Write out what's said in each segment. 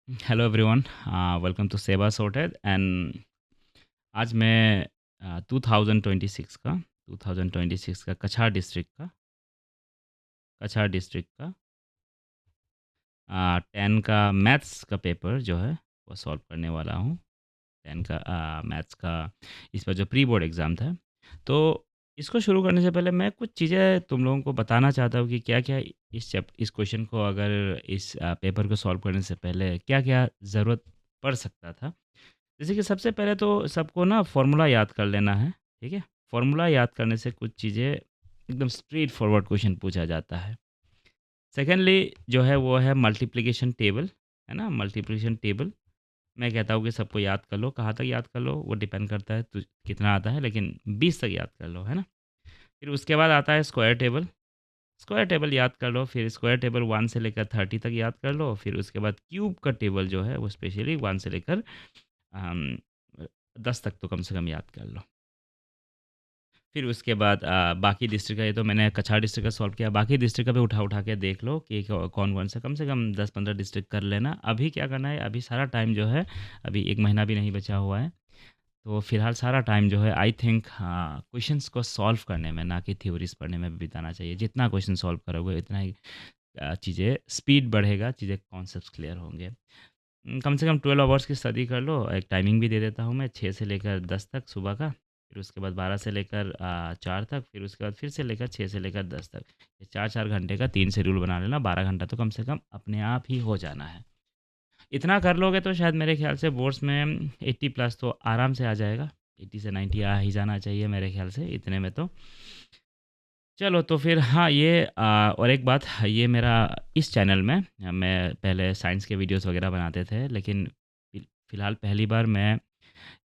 Hello everyone, welcome to सेवा sorted and आज मैं 2026 का कछार डिस्ट्रिक्ट का 10 का मैथ्स का पेपर जो है वो सॉल्व करने वाला हूँ। 10 का मैथ्स का इस पर जो प्री बोर्ड एग्ज़ाम था। तो इसको शुरू करने से पहले मैं कुछ चीज़ें तुम लोगों को बताना चाहता हूँ कि क्या-क्या इस क्वेश्चन को अगर इस पेपर को सॉल्व करने से पहले क्या-क्या ज़रूरत पड़ सकता था। जैसे कि सबसे पहले तो सबको ना फ़ॉर्मूला याद कर लेना है, ठीक है? फ़ॉर्मूला याद करने से कुछ चीज़ें एकदम स्ट्रेट फॉरवर्ड क्वेश्चन पूछा जाता है। सेकेंडली जो है वो है मल्टीप्लिकेशन टेबल, है ना? मल्टीप्लिकेशन टेबल मैं कहता हूँ कि सबको याद कर लो, कहाँ तक याद कर लो वो डिपेंड करता है तुझ कितना आता है, लेकिन 20 तक याद कर लो, है ना? फिर उसके बाद आता है स्क्वायर टेबल, स्क्वायर टेबल याद कर लो, फिर स्क्वायर टेबल 1 से लेकर 30 तक याद कर लो, फिर उसके बाद क्यूब का टेबल जो है वो स्पेशली 1 से लेकर अम, 10 तक तो कम से कम याद कर लो। फिर उसके बाद बाकी डिस्ट्रिक्ट का, ये तो मैंने कछार डिस्ट्रिक्ट का सॉल्व किया, बाकी डिस्ट्रिक्ट का भी उठा के देख लो कि कौन-कौन सा कम से कम 10-15 डिस्ट्रिक्ट कर लेना। अभी क्या करना है, अभी सारा टाइम जो है, अभी 1 महीना भी नहीं बचा हुआ है। तो फिलहाल सारा टाइम जो है आई थिंक क्वेश्चंस को सॉल्व करने में, ना कि थ्योरीज़ पढ़ने में बिताना चाहिए। जितना क्वेश्चन सॉल्व करोगे उतना ही चीज़ें स्पीड बढ़ेगा, चीज़ें कॉन्सेप्ट्स क्लियर होंगे। कम से कम 12 आवर्स की स्टडी कर लो। एक टाइमिंग भी दे देता हूँ मैं, 6 से लेकर 10 तक सुबह का, फिर उसके बाद 12 से लेकर 4 तक, फिर उसके बाद फिर से लेकर 6 से लेकर 10 तक। ये 4-4 घंटे का 3 शेड्यूल बना लेना, 12 घंटा तो कम से कम अपने आप ही हो जाना है। इतना कर लोगे तो शायद मेरे ख्याल से बोर्ड्स में 80 प्लस तो आराम से आ जाएगा। 80 से 90 आ ही जाना चाहिए मेरे ख्याल से इतने में तो। चलो तो फिर हाँ, ये और एक बात, ये मेरा इस चैनल में मैं पहले साइंस के वीडियोस वगैरह बनाते थे, लेकिन फ़िलहाल पहली बार मैं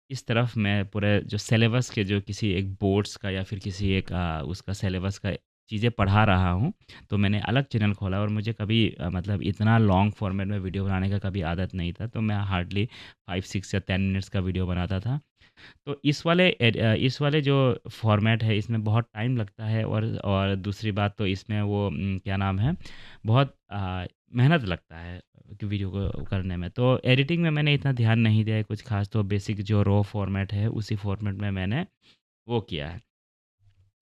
इस तरफ मैं पूरे जो सिलेबस के, जो किसी एक बोर्ड्स का या फिर किसी एक उसका सिलेबस का चीज़ें पढ़ा रहा हूँ। तो मैंने अलग चैनल खोला और मुझे कभी मतलब इतना लॉन्ग फॉर्मेट में वीडियो बनाने का कभी आदत नहीं था। तो मैं हार्डली 5, 6 या 10 मिनट्स का वीडियो बनाता था। तो इस वाले जो फ़ॉर्मेट है इसमें बहुत टाइम लगता है, और दूसरी बात तो इसमें वो क्या नाम है, बहुत मेहनत लगता है कि वीडियो को करने में। तो एडिटिंग में मैंने इतना ध्यान नहीं दिया है कुछ ख़ास, तो बेसिक जो रॉ फ़ॉर्मेट है उसी फ़ॉर्मेट में मैंने वो किया है,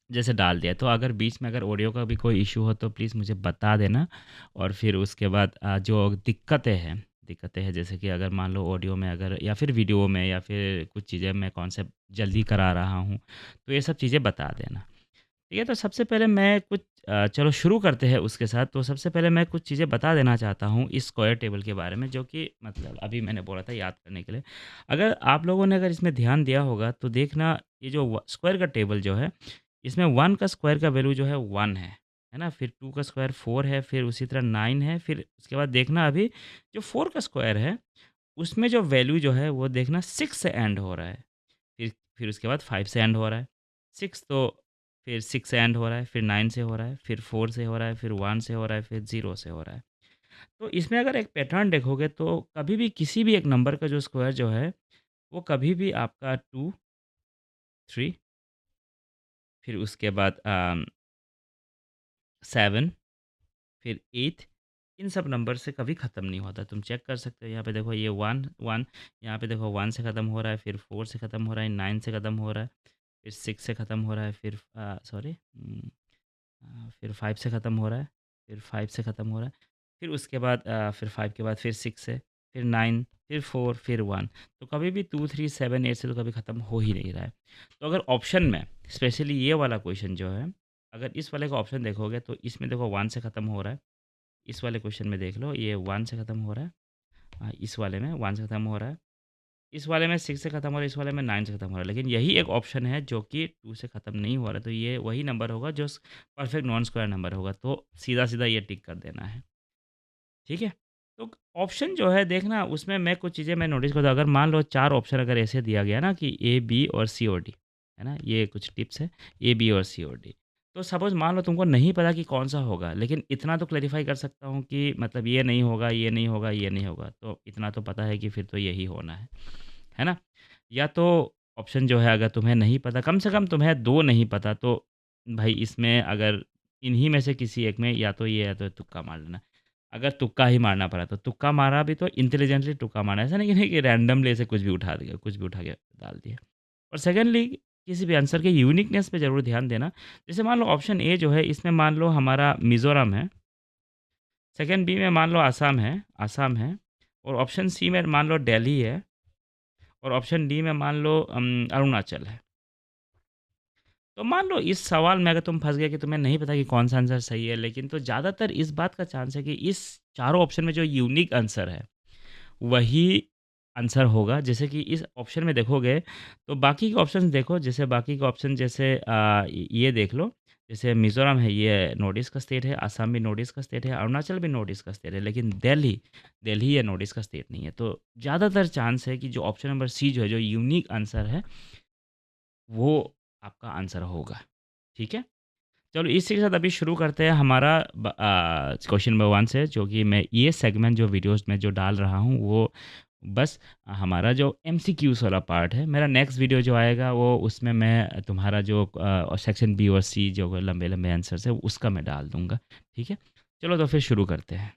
जैसे डाल दिया। तो अगर बीच में अगर ऑडियो का भी कोई इश्यू हो तो प्लीज़ मुझे बता देना। और फिर उसके बाद जो दिक्कतें हैं जैसे कि अगर मान लो ऑडियो में अगर या फिर वीडियो में या फिर कुछ चीज़ें मैं कॉन्सेप्ट जल्दी करा रहा हूँ, तो ये सब चीज़ें बता देना। ठीक है? तो सबसे पहले मैं कुछ चलो शुरू करते हैं उसके साथ। तो सबसे पहले मैं कुछ चीज़ें बता देना चाहता हूँ इस स्क्वायर टेबल के बारे में, जो कि मतलब अभी मैंने बोला था याद करने के लिए। अगर आप लोगों ने अगर इसमें ध्यान दिया होगा तो देखना, ये जो स्क्वायर का टेबल जो है, इसमें 1 का स्क्वायर का वैल्यू जो है 1 है ना? फिर 2 का स्क्वायर 4 है, फिर उसी तरह 9 है, फिर उसके बाद देखना अभी जो 4 का स्क्वायर है, उसमें जो वैल्यू जो है वो देखना 6 से एंड हो रहा है। फिर उसके बाद 5 से एंड हो रहा है। 6 तो फिर 6 से एंड हो रहा है, फिर 9 से हो रहा है, फिर 4 से हो रहा है, फिर 1 से हो रहा है, फिर 0 से हो रहा है। तो इसमें अगर एक पैटर्न देखोगे तो कभी भी किसी भी एक नंबर का जो स्क्वायर जो है, वो कभी भी आपका 2, 3, फिर उसके बाद 7, फिर 8, इन सब नंबर से कभी ख़त्म नहीं होता। तुम चेक कर सकते हो, यहाँ पे देखो ये 1, 1, यहाँ पे देखो 1 से ख़त्म हो रहा है, फिर 4 से ख़त्म हो रहा है, 9 से ख़त्म हो रहा है, फिर 6 से ख़त्म हो रहा है, फिर फिर 5 से ख़त्म हो रहा है, फिर 5 से ख़त्म हो रहा है, फिर उसके बाद फिर 5 के बाद फिर 6 से, फिर 9, फिर 4, फिर 1। तो कभी भी 2, 3, 7, 8 से तो कभी ख़त्म हो ही नहीं रहा है। तो अगर ऑप्शन में स्पेशली ये वाला क्वेश्चन जो है, अगर इस वाले का ऑप्शन देखोगे तो इसमें देखो 1 से ख़त्म हो रहा है। इस वाले क्वेश्चन में देख लो, ये 1 से ख़त्म हो रहा है। इस वाले में 1 से ख़त्म हो रहा है। इस वाले में 6 से ख़त्म हो रहा है, इस वाले में 9 से ख़त्म हो रहा है। लेकिन यही एक ऑप्शन है जो कि 2 से ख़त्म नहीं हो रहा है, तो ये वही नंबर होगा जो परफेक्ट नॉन स्क्वायर नंबर होगा। तो सीधा-सीधा ये टिक कर देना है, ठीक है? तो ऑप्शन जो है देखना, उसमें मैं कुछ चीज़ें मैं नोटिस करता हूँ। अगर मान लो 4 ऑप्शन अगर ऐसे दिया गया ना कि ए, बी और सी और डी, है ना? ये कुछ टिप्स है, ए, बी और सी और डी। तो सपोज़ मान लो तुमको नहीं पता कि कौन-सा होगा, लेकिन इतना तो क्लैरिफ़ाई कर सकता हूँ कि मतलब ये नहीं होगा, ये नहीं होगा, ये नहीं होगा। तो इतना तो पता है कि फिर तो यही होना है ना? या तो ऑप्शन जो है अगर तुम्हें नहीं पता, कम से कम तुम्हें 2 नहीं पता, तो भाई इसमें अगर इन्हीं में से किसी एक में या तो ये या तो तुक्का मार लेना। अगर तुक्का ही मारना पड़ा तो तुक्का मारा भी तो इंटेलिजेंटली तुक्का मारा, ऐसा नहीं कि रैंडमली ऐसे कुछ भी उठा दिया, कुछ भी उठा के डाल दिया। और सेकंडली किसी भी आंसर के यूनिकनेस पे ज़रूर ध्यान देना। जैसे मान लो ऑप्शन ए जो है इसमें मान लो हमारा मिज़ोरम है, सेकंड बी में मान लो आसाम है, और ऑप्शन सी में मान लो दिल्ली है, और ऑप्शन डी में मान लो अरुणाचल है। तो मान लो इस सवाल में अगर तुम फँस गए कि तुम्हें नहीं पता कि कौन-सा आंसर सही है, लेकिन तो ज़्यादातर इस बात का चांस है कि इस चारों ऑप्शन में जो यूनिक आंसर है, वही आंसर होगा। जैसे कि इस ऑप्शन में देखोगे, तो बाकी के ऑप्शंस देखो, जैसे बाकी के ऑप्शन जैसे ये देख लो, जैसे मिज़ोरम है, ये नॉर्थ ईस्ट का स्टेट है, असम भी नॉर्थ ईस्ट का स्टेट है, अरुणाचल भी नॉर्थ ईस्ट का स्टेट है, लेकिन दिल्ली ये नॉर्थ ईस्ट का स्टेट नहीं है। तो ज़्यादातर चांस है कि जो ऑप्शन नंबर सी जो है, जो यूनिक आंसर है, वो आपका आंसर होगा। ठीक है? चलो इसी के साथ अभी शुरू करते हैं हमारा क्वेश्चन नंबर 1 से, जो कि मैं ये सेगमेंट जो वीडियोज़ में जो डाल रहा हूँ, वो बस हमारा जो एमसीक्यूज़ वाला पार्ट है। मेरा नेक्स्ट वीडियो जो आएगा, वो उसमें मैं तुम्हारा जो सेक्शन बी और सी जो लंबे-लंबे आंसर्स है, उसका मैं डाल दूँगा। ठीक है? चलो तो फिर शुरू करते हैं।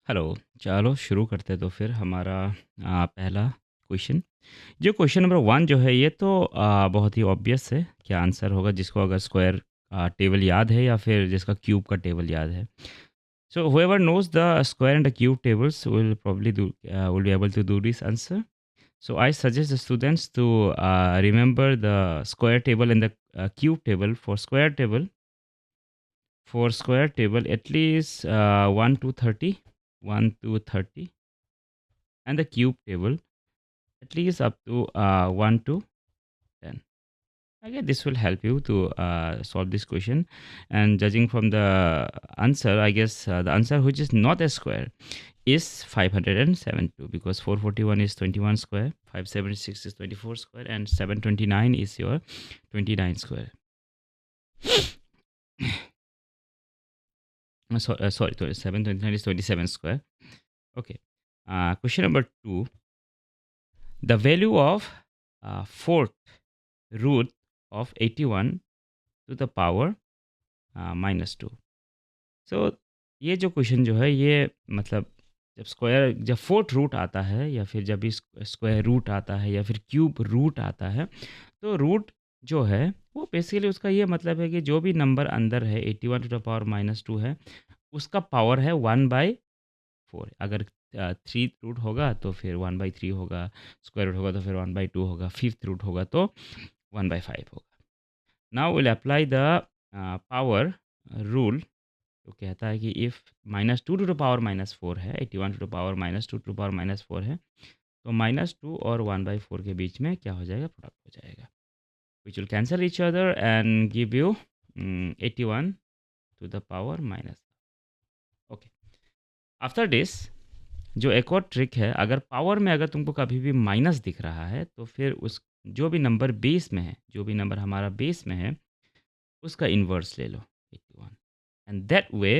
हेलो, चलो शुरू करते हैं तो फिर हमारा पहला क्वेश्चन। जो क्वेश्चन नंबर 1 जो है, ये तो बहुत ही ऑब्वियस है क्या आंसर होगा, जिसको अगर स्क्वायर टेबल याद है या फिर जिसका क्यूब का टेबल याद है। सो whoever knows the square and the cube tables will probably will be able to do this answer. So I suggest the students to remember the square table and the cube table. For square table at least 1 to 30, 1 to 30, and the cube table at least up to 1 to 10. Okay, this will help you to solve this question. And judging from the answer, I guess the answer which is not a square is 572, because 441 is 21 square, 576 is 24 square, and 729 is your 29 square. Sorry, 729 is 27 square. Okay. Question number 2. The value of fourth root of 81 to the power -2. सो ये जो question जो है, ये मतलब जब fourth root आता है, या फिर जब इस स्क्वायर रूट आता है, या फिर क्यूब रूट आता है, तो रूट जो है वो बेसिकली उसका ये मतलब है कि जो भी नंबर अंदर है 81 टू द पावर -2 है, उसका पावर है 1/4। अगर 3 रूट होगा तो फिर 1/3 होगा, स्क्वायर रूट होगा तो फिर 1/2 होगा, फिफ्थ रूट होगा तो 1/5 होगा। Now will apply the power rule. तो कहता है कि इफ़ -2 टू द पावर -4 है, 81 to the power -2 to the power -4 है, तो -2 और 1/4 के बीच में क्या हो जाएगा, प्रोडक्ट हो जाएगा, which will cancel each other and give you 81 to the power minus. Okay, after this जो एक और ट्रिक है, अगर पावर में अगर तुमको कभी भी माइनस दिख रहा है, तो फिर उस जो भी नंबर बेस में है, जो भी नंबर हमारा बेस में है, उसका इन्वर्स ले लो 81, and that way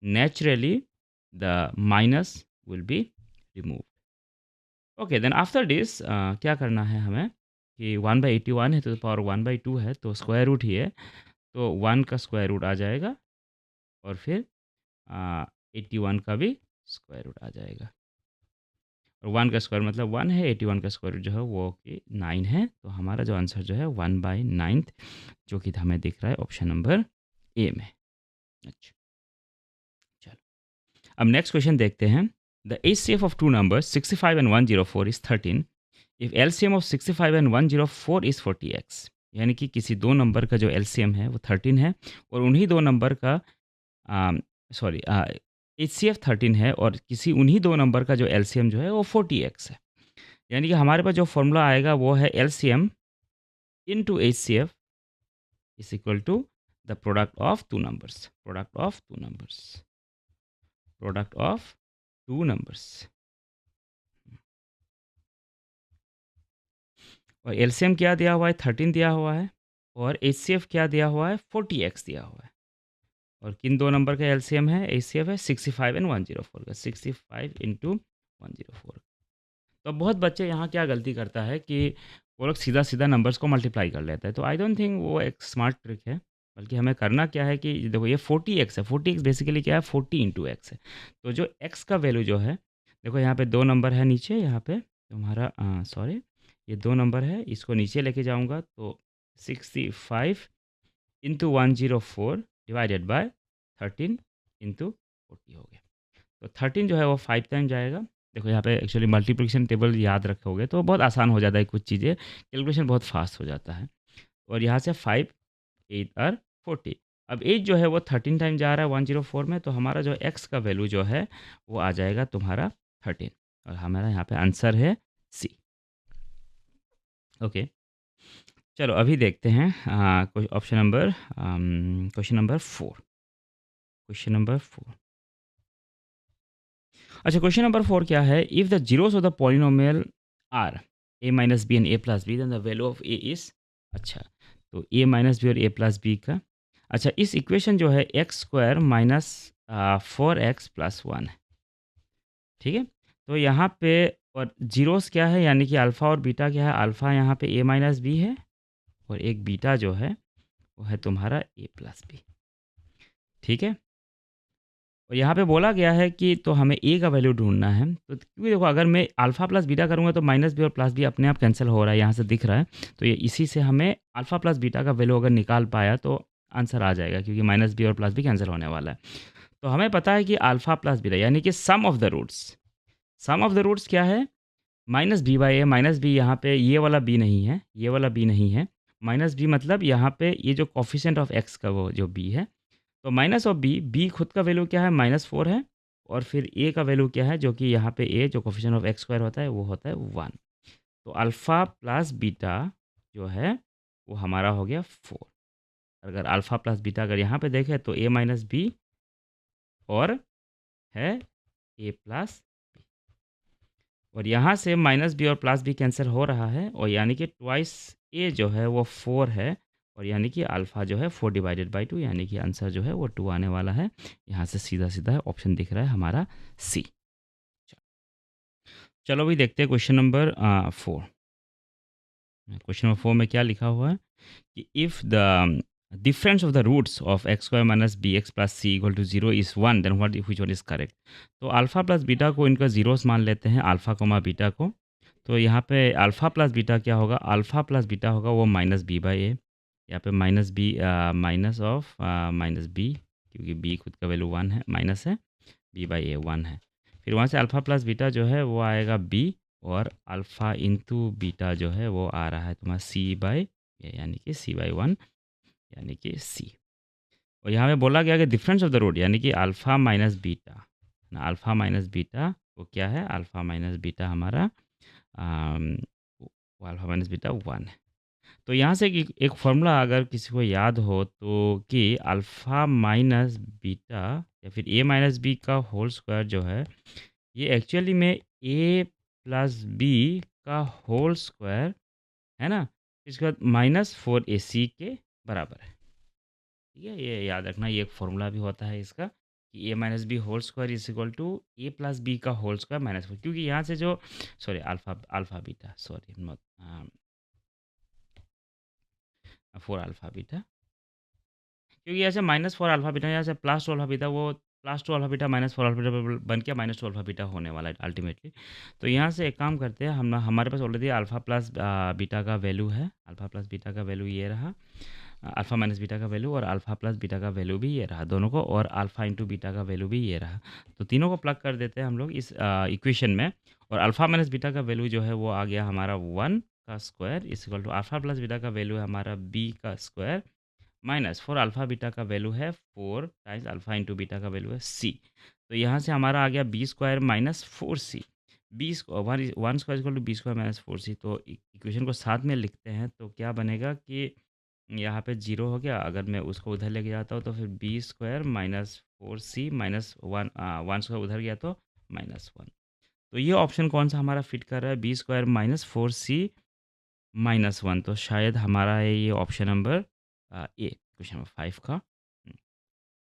naturally the minus will be removed. Okay, then after this क्या करना है हमें कि 1/81 है तो पावर 1/2 है, तो स्क्वायर रूट ही है, तो 1 का स्क्वायर रूट आ जाएगा, और फिर 81 का भी स्क्वायर रूट आ जाएगा, और 1 का स्क्वायर मतलब 1 है, 81 का स्क्वायर रूट जो है वो कि 9 है, तो हमारा जो आंसर जो है 1/9, जो कि हमें दिख रहा है ऑप्शन नंबर ए में। अच्छा, चलो अब नेक्स्ट क्वेश्चन देखते हैं। The HCF of two numbers 65 and 104 is 13 if LCM of 65 and 104 is 40x। यानी कि किसी दो नंबर का जो LCM है वो 13 है, और उन्हीं दो नंबर का सॉरी HCF 13 है, और किसी उन्हीं दो नंबर का जो LCM जो है वो 40x है। यानी कि हमारे पास जो फॉर्मूला आएगा वो है LCM into HCF is equal to the product of two numbers, product of two numbers। और एलसीएम क्या दिया हुआ है, 13 दिया हुआ है, और एचसीएफ क्या दिया हुआ है, 40x दिया हुआ है। और किन दो नंबर का एलसीएम है, एचसीएफ है 65 एंड 104 का, 65 इंटू 104। तो अब बहुत बच्चे यहाँ क्या गलती करता है कि वो लोग सीधा सीधा नंबर्स को मल्टीप्लाई कर लेता है, तो आई डोंट थिंक वो एक स्मार्ट ट्रिक है। बल्कि हमें करना क्या है कि देखो ये 40x है, 40x बेसिकली क्या है, 40 इंटू एक्स है। तो जो x का वैल्यू जो है, देखो यहाँ पे 2 नंबर है नीचे, यहाँ पे तुम्हारा सॉरी, ये 2 नंबर है, इसको नीचे लेके जाऊँगा तो 65 इंटू 104 डिवाइडेड बाय 13 इंटू 40 हो गया। तो 13 जो है वो 5 टाइम जाएगा। देखो यहाँ पे एक्चुअली मल्टीप्लिकेशन टेबल याद रखोगे तो बहुत आसान हो जाता है, कुछ चीज़ें कैलकुलेशन बहुत फास्ट हो जाता है। और यहाँ से 5 8 और 40, अब 8 जो है वो 13 टाइम जा रहा है 104 में, तो हमारा जो x का वैल्यू जो है वो आ जाएगा तुम्हारा 13, और हमारा यहाँ पे आंसर है सी। ओके, चलो अभी देखते हैं option number question number 4। Question number 4, अच्छा क्वेश्चन नंबर 4 क्या है, if the zeros of the polynomial are a minus b and a plus b, then the value of a is, अच्छा तो ए माइनस बी और ए प्लस बी का, अच्छा इस equation जो है x square minus 4x plus 1 है, ठीक है। तो यहाँ पे और जीरोस क्या है, यानी कि अल्फ़ा और बीटा क्या है, अल्फ़ा यहाँ पे ए माइनस बी है, और एक बीटा जो है वो है तुम्हारा ए प्लस बी, ठीक है। और यहाँ पे बोला गया है कि तो हमें ए का वैल्यू ढूंढना है, तो क्योंकि देखो अगर मैं अल्फ़ा प्लस बीटा करूँगा तो माइनस बी और प्लस बी अपने आप कैंसिल हो रहा है, यहाँ से दिख रहा है। तो ये इसी से हमें अल्फ़ा प्लस बीटा का वैल्यू अगर निकाल पाया तो आंसर आ जाएगा, क्योंकि माइनस बी और प्लस बी कैंसिल होने वाला है। तो हमें पता है कि अल्फ़ा प्लस बीटा यानी कि sum of the roots, sum of the roots क्या है, minus b by a, minus b यहाँ पे ये वाला बी नहीं है, ये वाला बी नहीं है, माइनस बी मतलब यहाँ पे ये जो कॉफिशेंट ऑफ एक्स का वो जो बी है, तो माइनस ऑफ बी, बी खुद का वैल्यू क्या है -4 है, और फिर ए का वैल्यू क्या है, जो कि यहाँ पे ए जो कोफिशिएंट ऑफ एक्स स्क्वायर होता है वो होता है 1। तो अल्फ़ा प्लस बीटा जो है वो हमारा हो गया 4। अगर अल्फ़ा प्लस बीटा अगर यहाँ पे देखें तो ए माइनस बी और है ए प्लस बी, और यहाँ से माइनस बी और प्लस बी कैंसिल हो रहा है, और यानी कि ट्वाइस ए जो है वो 4 है, और यानी कि अल्फ़ा जो है 4 डिवाइडेड बाई 2, यानी कि आंसर जो है वो 2 आने वाला है। यहाँ से सीधा-सीधा ऑप्शन दिख रहा है हमारा सी। चलो अभी देखते हैं क्वेश्चन नंबर 4। क्वेश्चन नंबर 4 में क्या लिखा हुआ है कि if the difference of the roots of x square minus b x plus c equal to 0 is 1, then what which one is correct. तो अल्फ़ा प्लस बीटा को इनका ज़ीरोस मान लेते हैं, अल्फ़ा कोमा बीटा को। तो यहाँ पे अल्फ़ा प्लस बीटा क्या होगा, अल्फ़ा प्लस बीटा होगा वो माइनस बी बाई ए, यहाँ पे minus b minus of minus b, क्योंकि बी खुद का वैल्यू 1 है, माइनस है, बी बाई ए 1 है। फिर वहाँ से अल्फ़ा प्लस बीटा जो है वो आएगा बी, और अल्फ़ा इंटू बीटा जो है वो आ रहा है तुम्हारा सी बाई ए, यानी कि सी बाई 1, यानी कि सी। और यहाँ पे बोला गया कि डिफरेंस ऑफ द रूट, यानी कि अल्फ़ा माइनस बीटा ना, अल्फ़ा माइनस बीटा वो क्या है, अल्फ़ा माइनस बीटा हमारा अल्फ़ा माइनस बीटा 1 है। तो यहाँ से एक फॉर्मूला अगर किसी को याद हो तो, कि अल्फ़ा माइनस बीटा या फिर ए माइनस बी का होल स्क्वायर जो है, ये एक्चुअली में ए प्लस बी का होल स्क्वायर है ना, इसके बाद -4ac के बराबर है, ठीक है। ये याद रखना, ये एक फॉर्मूला भी होता है इसका, कि a minus b whole square is equal to a plus b का होल स्क्वायर -4, क्योंकि यहाँ से जो sorry alpha alpha beta sorry not 4 alpha beta, क्योंकि यहाँ से -4 अल्फ़ा बीटा, यहाँ से +2 अल्फ़ा बीटा, वो +2 अल्फ़ा बीटा -4 अल्फ़ा बीटा बन के -2 अल्फ़ा बीटा होने वाला है अल्टीमेटली। तो यहाँ से एक काम करते हैं, हम हमारे पास ऑलरेडी अल्फ़ा प्लस बीटा का वैल्यू है, अल्फ़ा प्लस बीटा का वैल्यू ये रहा, अल्फ़ा माइनस बीटा का वैल्यू, और अल्फ़ा प्लस बीटा का वैल्यू भी ये रहा दोनों को, और अल्फ़ा इंटू बीटा का वैल्यू भी ये रहा। तो तीनों को प्लग कर देते हैं हम लोग इस इक्वेशन में, और अल्फ़ा माइनस बीटा का वैल्यू जो है वो आ गया हमारा 1 का square is equal to alpha plus beta का वैल्यू है हमारा बी का स्क्वायर, -4 अल्फ़ा बीटा का वैल्यू है 4 टाइम्स अल्फ़ा इंटू बीटा का वैल्यू है सी। तो यहाँ से हमारा आ गया b square -4c, b one square equal to b square -4c। तो इक्वेशन को साथ में लिखते हैं तो क्या बनेगा कि यहाँ पे 0 हो गया, अगर मैं उसको उधर लेके जाता हूँ तो फिर बी स्क्वायर -4c -1, 1 स्क्वायर उधर गया तो -1। तो ये ऑप्शन कौन सा हमारा फिट कर रहा है, बी स्क्वायर -4c -1, तो शायद हमारा है ये option number A, question number 5 का।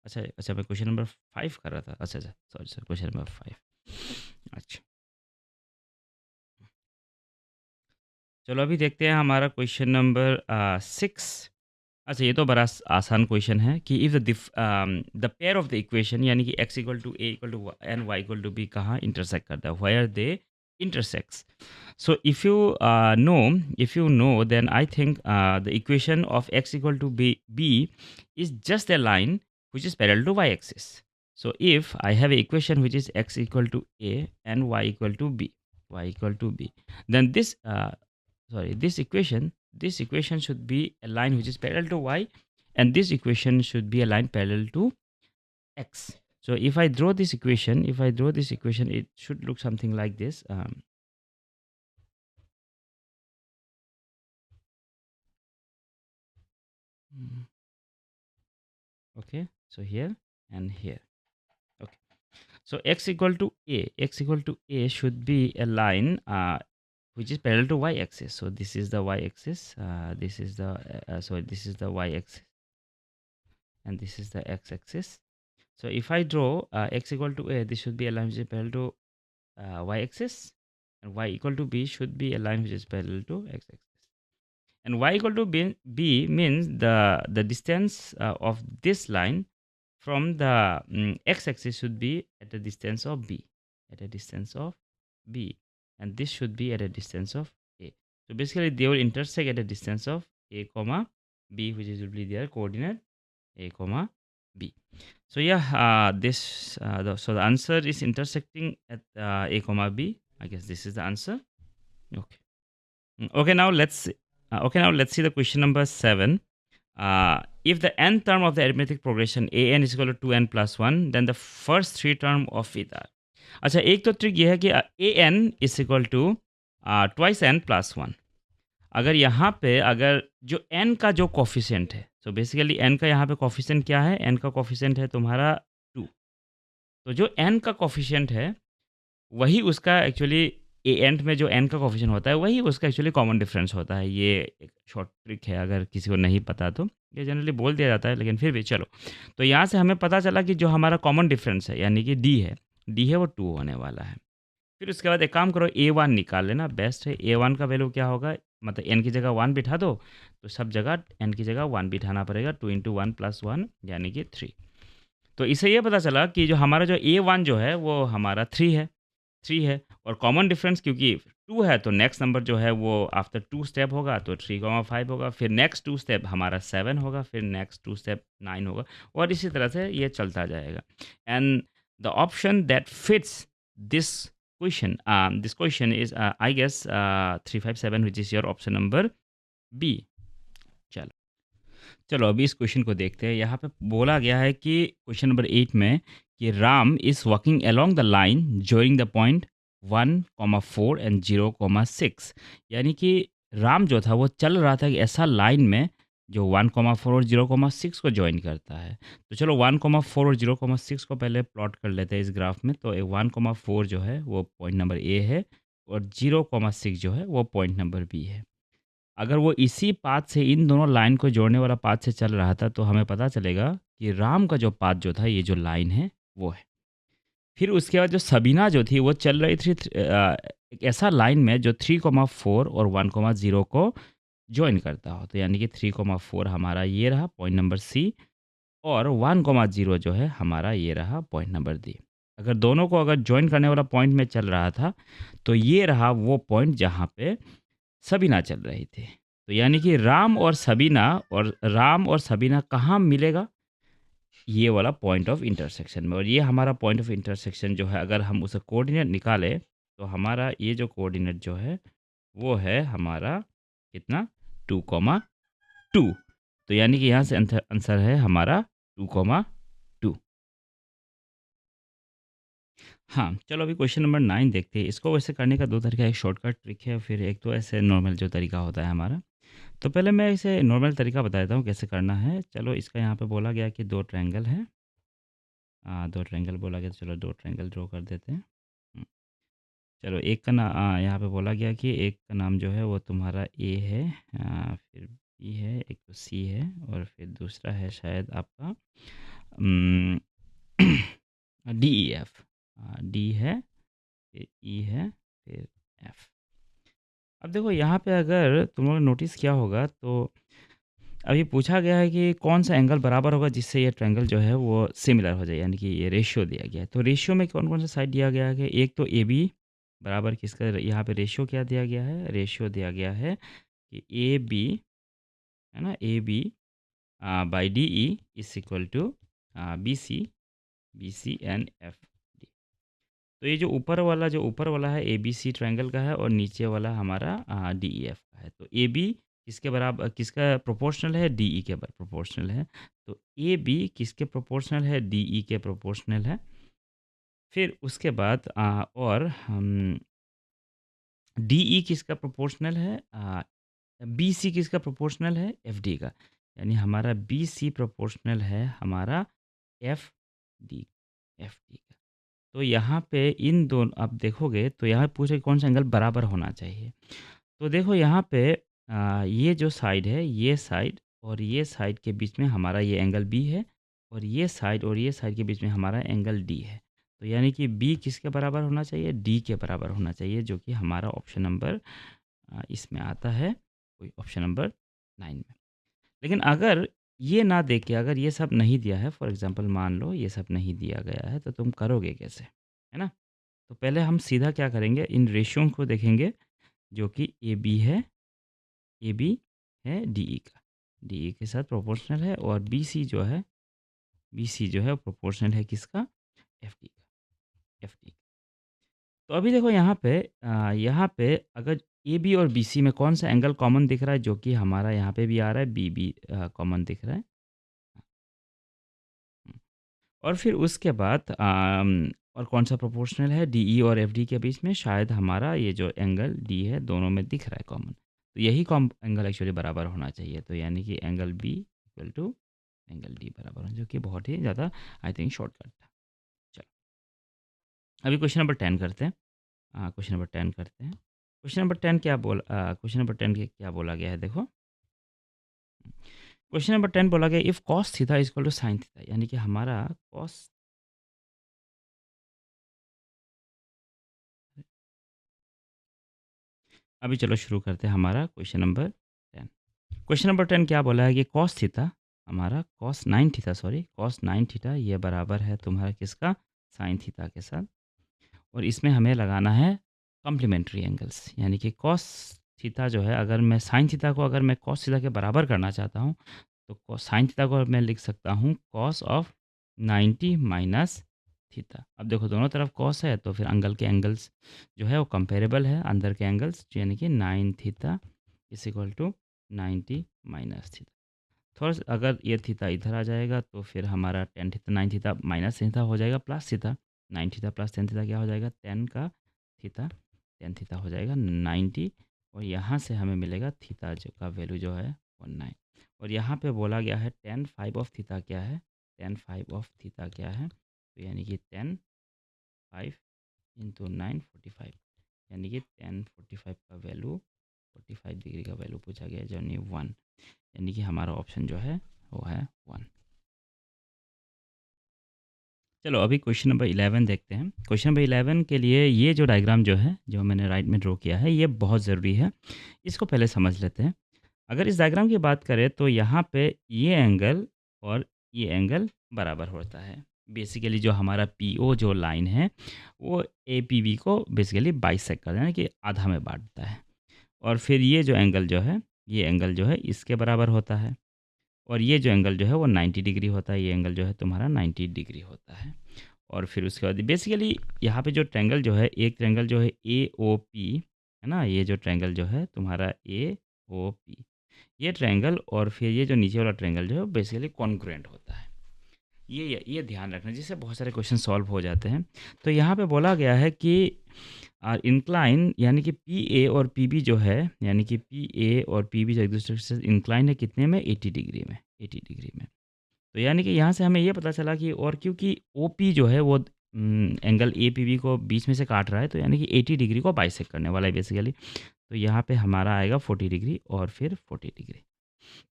अच्छा अच्छा, मैं क्वेश्चन नंबर 5 कर रहा था, अच्छा अच्छा, सॉरी सर, क्वेश्चन नंबर 5। अच्छा, चलो अभी देखते हैं हमारा क्वेश्चन नंबर 6। अच्छा, ये तो बड़ा आसान क्वेश्चन है कि if the pair of the equation यानी कि x equal to a equal to and y equal to b कहाँ इंटरसेक्ट करता है, where they intersects. So if you know, then I think the equation of x equal to b is just a line which is parallel to y-axis. So if I have an equation which is x equal to a and y equal to b, then this equation should be a line which is parallel to y, and this equation should be a line parallel to x. So if I draw this equation, it should look something like this. Mm, okay, so here and here. Okay, so x equal to a should be a line which is parallel to y-axis. So this is the y-axis. This is the this is the y-axis, and this is the x-axis. So if I draw x equal to a, this should be a line which is parallel to y-axis, and y equal to b should be a line which is parallel to x-axis. And y equal to b means the distance of this line from the x-axis should be at a distance of b, at a distance of b, and this should be at a distance of a. So basically, they will intersect at a distance of a comma b, which is will be their coordinate a comma b. So yeah, so the answer is intersecting at a comma b. I guess this is the answer. Okay. Okay, now let's see the question number 7. If the nth term of the arithmetic progression a n is equal to 2n plus 1, then the first three term of it are. अच्छा, एक तो trick ये है कि a n is equal to twice n plus 1. अगर यहाँ पे अगर जो n का जो कोफिशिएंट है, तो बेसिकली n का यहाँ पे कोफिशिएंट क्या है, n का कोफिशिएंट है तुम्हारा 2. तो जो n का कोफिशिएंट है वही उसका एक्चुअली ए एंड में जो n का कोफिशिएंट होता है वही उसका एक्चुअली कॉमन डिफरेंस होता है. ये एक शॉर्ट ट्रिक है, अगर किसी को नहीं पता तो ये जनरली बोल दिया जाता है, लेकिन फिर भी चलो. तो यहाँ से हमें पता चला कि जो हमारा कॉमन डिफरेंस है यानी कि डी है वो 2 होने वाला है. फिर उसके बाद एक काम करो, ए वन निकाल लेना, बेस्ट है. ए वन का वैल्यू क्या होगा, मतलब एन की जगह 1 बिठा दो, तो सब जगह एन की जगह 1 बिठाना पड़ेगा. 2 इंटू 1 प्लस 1 यानी कि 3. तो इससे ये पता चला कि जो हमारा जो ए वन जो है वो हमारा 3 है. और कॉमन डिफरेंस क्योंकि 2 है तो नेक्स्ट नंबर जो है वो आफ्टर 2 स्टेप होगा, तो 3,5 होगा. फिर नेक्स्ट 2 स्टेप हमारा 7 होगा, फिर नेक्स्ट 2 स्टेप 9 होगा, और इसी तरह से ये चलता जाएगा. And the option that fits this question is I guess 357, which is your option number B. चलो चलो अभी इस क्वेश्चन को देखते हैं. यहाँ पे बोला गया है कि क्वेश्चन नंबर 8 में कि Ram is walking along the line joining the point 1,4 and 0,6. यानी कि राम जो था वो चल रहा था कि ऐसा लाइन में जो 1,4 और 0,6 को ज्वाइन करता है. तो चलो 1,4 और 0,6 को पहले प्लॉट कर लेते हैं इस ग्राफ में. तो 1,4 जो है वो पॉइंट नंबर ए है, और 0,6 जो है वो पॉइंट नंबर बी है. अगर वो इसी पाथ से, इन दोनों लाइन को जोड़ने वाला पाथ से चल रहा था, तो हमें पता चलेगा कि राम का जो पाथ जो था, ये जो लाइन है वो है. फिर उसके बाद जो सबीना जो थी वो चल रही थी एक ऐसा लाइन में जो 3,4 और 1,0 को ज्वाइन करता हो. तो यानी कि 3,4 हमारा ये रहा पॉइंट नंबर सी, और 1,0 जो है हमारा ये रहा पॉइंट नंबर डी. अगर दोनों को अगर ज्वाइन करने वाला पॉइंट में चल रहा था, तो ये रहा वो पॉइंट जहाँ पे सबीना चल रही थी. तो यानी कि राम और सबीना कहाँ मिलेगा, ये वाला पॉइंट ऑफ इंटरसेक्शन में. और ये हमारा पॉइंट ऑफ इंटरसेक्शन जो है, अगर हम उसे कोऑर्डिनेट निकालें, तो हमारा ये जो कोऑर्डिनेट जो है वो है हमारा कितना, 2,2. तो यानी कि यहाँ से आंसर है हमारा 2,2. हाँ, चलो अभी क्वेश्चन नंबर 9 देखते हैं. इसको वैसे करने का 2 तरीका है, एक शॉर्टकट ट्रिक है, फिर एक तो ऐसे नॉर्मल जो तरीका होता है हमारा. तो पहले मैं इसे नॉर्मल तरीका बता देता हूँ कैसे करना है. चलो इसका यहाँ पे बोला गया कि 2 ट्रायंगल है. 2 ट्रायंगल बोला गया, तो चलो 2 ट्रायंगल ड्रॉ कर देते हैं. चलो एक का यहाँ पे बोला गया कि एक का नाम जो है वो तुम्हारा ए है, फिर बी है, एक तो सी है, और फिर दूसरा है शायद आपका डी ई एफ. डी है, फिर ई है, फिर एफ. अब देखो यहाँ पे अगर तुम लोगों ने नोटिस किया होगा, तो अभी पूछा गया है कि कौन सा एंगल बराबर होगा जिससे ये ट्रायंगल जो है वो सिमिलर हो जाए, यानी कि ये रेशियो दिया गया है। तो रेशियो में कौन-कौन सा साइड दिया गया है कि एक तो AB बराबर किसका, यहाँ पे रेशियो क्या दिया गया है? रेशियो दिया गया है कि AB, है ना? AB by DE is equal to BC and FD। तो ये जो ऊपर वाला है ABC ट्रायंगल का है और नीचे वाला हमारा DEF का है। तो AB किसके बराबर, किसका प्रोपोर्शनल है? DE के प्रोपोर्शनल है। तो AB किसके प्रोपोर्शनल है? DE के प्रोपोर्शनल है। फिर उसके बाद और हम DE किसका प्रोपोर्शनल है? BC किसका प्रोपोर्शनल है? FD का। यानी हमारा BC प्रोपोर्शनल है हमारा FD का। तो यहाँ पे इन दोनों आप देखोगे तो यहाँ पूछे कौन सा एंगल बराबर होना चाहिए। तो देखो यहाँ पे ये जो साइड है, ये साइड और ये साइड के बीच में हमारा ये एंगल B है और ये साइड और ये साइड के बीच में हमारा एंगल D है। तो यानी कि B किसके बराबर होना चाहिए? D के बराबर होना चाहिए, जो कि हमारा ऑप्शन नंबर इसमें आता है, कोई ऑप्शन नंबर 9 में। लेकिन अगर ये ना दे के अगर ये सब नहीं दिया है, फॉर एग्ज़ाम्पल मान लो ये सब नहीं दिया गया है, तो तुम करोगे कैसे? है ना? तो पहले हम सीधा क्या करेंगे, इन रेशियो को देखेंगे, जो कि AB है DE का, DE के साथ प्रोपोर्शनल है और BC जो है प्रोपोर्शनल है किसका? FD का। तो अभी देखो यहाँ पे अगर AB और BC में कौन सा एंगल कॉमन दिख रहा है, जो कि हमारा यहाँ पे भी आ रहा है, BB कॉमन दिख रहा है। और फिर उसके बाद और कौन सा प्रोपोर्शनल है DE और FD के बीच में, शायद हमारा ये जो एंगल D है दोनों में दिख रहा है कॉमन। तो यही एंगल एक्चुअली बराबर होना चाहिए। तो यानी कि angle B equal to angle D बराबर हो, जो कि बहुत ही ज़्यादा आई थिंक शॉर्टकट था। चलो अभी क्वेश्चन नंबर 10 करते हैं। क्वेश्चन नंबर 10 करते हैं। क्वेश्चन नंबर 10 के क्या बोला गया है देखो। क्वेश्चन नंबर 10 बोला गया if cos theta is equal to sine theta, यानी कि हमारा कॉस, अभी चलो शुरू करते हैं हमारा क्वेश्चन नंबर 10। क्वेश्चन नंबर 10 क्या बोला है कि कॉस थीटा, हमारा कॉस 9 थीटा ये बराबर है तुम्हारा किसका? साइन थीटा के साथ। और इसमें हमें लगाना है कॉम्प्लीमेंट्री एंगल्स, यानी कि कॉस थीटा जो है, अगर मैं साइन थीटा को अगर मैं कॉस थीटा के बराबर करना चाहता हूँ, तो साइन थीटा को मैं लिख सकता हूँ कॉस ऑफ 90 माइनस थीटा। अब देखो दोनों तरफ कॉस है, तो फिर एंगल के एंगल्स जो है वो कंपेरेबल है, अंदर के एंगल्स, यानी कि 9 theta is equal to 90 minus theta. थोड़ा सा अगर ये थीटा इधर आ जाएगा तो फिर हमारा 10 थीटा 9 थीटा माइनस थीटा हो जाएगा plus theta, 9 theta plus 10 theta क्या हो जाएगा? 10 का थीटा, 10 थीटा हो जाएगा 90। और यहाँ से हमें मिलेगा थीटा जो का वैल्यू जो है 9। और यहाँ पे बोला गया है tan 5 ऑफ थीटा क्या है? tan 5 ऑफ थीटा क्या है? तो यानी कि tan 5 इंटू 9 45, यानी कि tan 45 का वैल्यू, 45 डिग्री का वैल्यू पूछा गया है, यानी 1, यानी कि हमारा ऑप्शन जो है वो है 1। चलो अभी क्वेश्चन नंबर 11 देखते हैं। क्वेश्चन नंबर 11 के लिए ये जो डायग्राम जो है, जो मैंने राइट में ड्रॉ किया है, ये बहुत ज़रूरी है। इसको पहले समझ लेते हैं। अगर इस डायग्राम की बात करें तो यहाँ पे ये एंगल और ये एंगल बराबर होता है। बेसिकली जो हमारा PO जो लाइन है वो APB को बेसिकली बाइसेक्ट करता है, यानी कि आधा में बांटता है। और फिर ये जो एंगल जो है, ये एंगल जो है इसके बराबर होता है। और ये जो एंगल जो है वो 90 डिग्री होता है, ये एंगल जो है तुम्हारा 90 डिग्री होता है। और फिर उसके बाद बेसिकली यहाँ पे जो ट्रायंगल जो है, एक ट्रायंगल जो है AOP, है ना, ये जो ट्रायंगल जो है तुम्हारा AOP, ये ट्रायंगल और फिर ये जो नीचे वाला ट्रायंगल जो है बेसिकली कॉन्ग्रुएंट होता है। ये ध्यान रखना, जिससे बहुत सारे क्वेश्चन सॉल्व हो जाते हैं। तो यहाँ पे बोला गया है कि इंक्लाइन, यानी कि PA और PB जो है, यानी कि PA और PB जो एक दूसरे से इंक्लाइन है कितने में? 80 डिग्री में, 80 डिग्री में। तो यानी कि यहाँ से हमें ये पता चला कि, और क्योंकि OP जो है वो एंगल APB को बीच में से काट रहा है, तो यानी कि 80 डिग्री को बाइसेक्ट करने वाला है बेसिकली। तो यहाँ पे हमारा आएगा 40 डिग्री और फिर 40 डिग्री।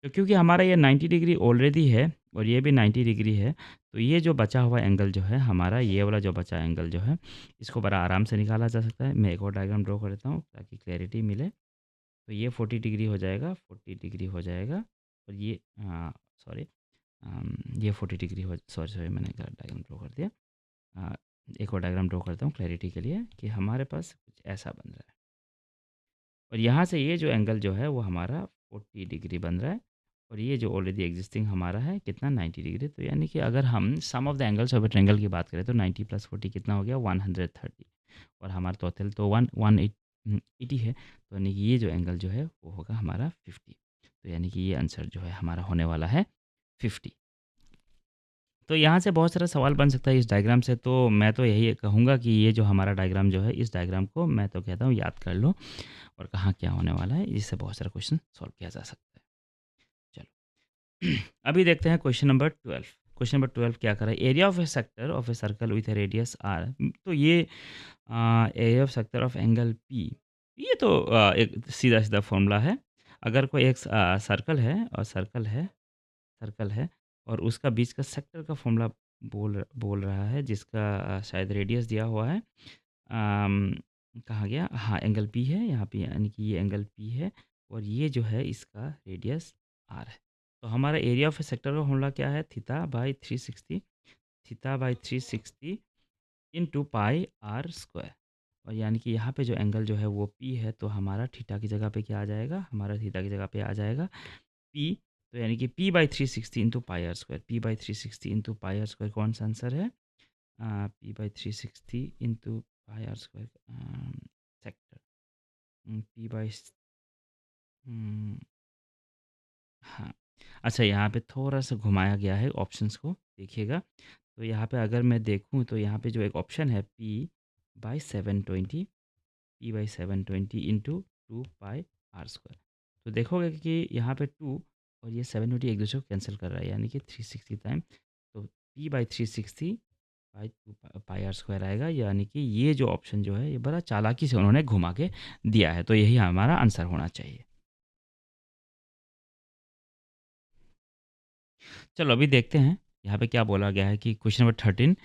तो क्योंकि हमारा ये 90 डिग्री ऑलरेडी है और ये भी 90 डिग्री है, तो ये जो बचा हुआ एंगल जो है हमारा, ये वाला जो बचा एंगल जो है, इसको बड़ा आराम से निकाला जा सकता है। मैं एक और डायग्राम ड्रॉ कर देता हूँ ताकि क्लैरिटी मिले। तो ये 40 डिग्री हो जाएगा, 40 डिग्री हो जाएगा और ये सॉरी ये 40 डिग्री हो, सॉरी सॉरी मैंने गलत डायग्राम ड्रॉ कर दिया। अ, एक और डायग्राम ड्रॉ करता हूँ क्लैरिटी के लिए कि हमारे पास कुछ ऐसा बन रहा है और यहाँ से ये जो एंगल जो है वो हमारा 40 डिग्री बन रहा है और ये जो ऑलरेडी एग्जिस्टिंग हमारा है कितना 90 डिग्री। तो यानी कि अगर हम sum of the angles of a triangle की बात करें तो 90 प्लस 40 कितना हो गया 130 और हमारा टोटल तो 180 है। तो यानी कि ये जो एंगल जो है वो होगा हमारा 50। तो यानी कि ये आंसर जो है हमारा होने वाला है 50। तो यहाँ से बहुत सारा सवाल बन सकता है इस डायग्राम से, तो मैं तो यही कहूँगा कि ये जो हमारा डायग्राम जो है इस डायग्राम को मैं तो कहता हूँ याद कर लो और कहाँ क्या होने वाला है, इससे बहुत सारा क्वेश्चन सॉल्व किया जा सकता है। चलो अभी देखते हैं क्वेश्चन नंबर 12। क्वेश्चन नंबर 12 क्या कर रहा है, area of a sector of a circle with a radius r. तो ये area of sector of angle p, ये तो एक सीधा सीधा फॉर्मूला है। अगर कोई एक सर्कल है और सर्कल है और उसका बीच का सेक्टर का फॉर्मूला बोल बोल रहा है जिसका शायद रेडियस दिया हुआ है। अम, कहाँ गया, हाँ एंगल पी है यहाँ पे, यानी कि ये एंगल पी है और ये जो है इसका रेडियस आर है। तो हमारा एरिया ऑफ ए सेक्टर का फॉर्मूला क्या है, theta by 360, theta by 360 into pi r square. और यानी कि यहाँ पे जो एंगल जो है वो पी है, तो हमारा थीटा की जगह पे क्या आ जाएगा, हमारा थीटा की जगह पे आ जाएगा पी। तो यानी कि p by 360 into pi r square, p by 360 into pi r square कौन सा आंसर है, p by 360 into pi r square sector, p by हाँ। अच्छा, यहाँ पे थोड़ा सा घुमाया गया है ऑप्शंस को, देखिएगा। तो यहाँ पे अगर मैं देखूँ तो यहाँ पे जो एक ऑप्शन है p by 720 into 2 pi r square. तो देखोगे कि यहाँ पे 2 और ये 720 एक दूसरे को कैंसिल कर रहा है, यानी कि 360 टाइम। तो p by 360 by 2 pi r square आएगा, यानी कि ये जो ऑप्शन जो है ये बड़ा चालाकी से उन्होंने घुमा के दिया है। तो यही हमारा आंसर होना चाहिए। चलो अभी देखते हैं यहाँ पे क्या बोला गया है कि question number 13,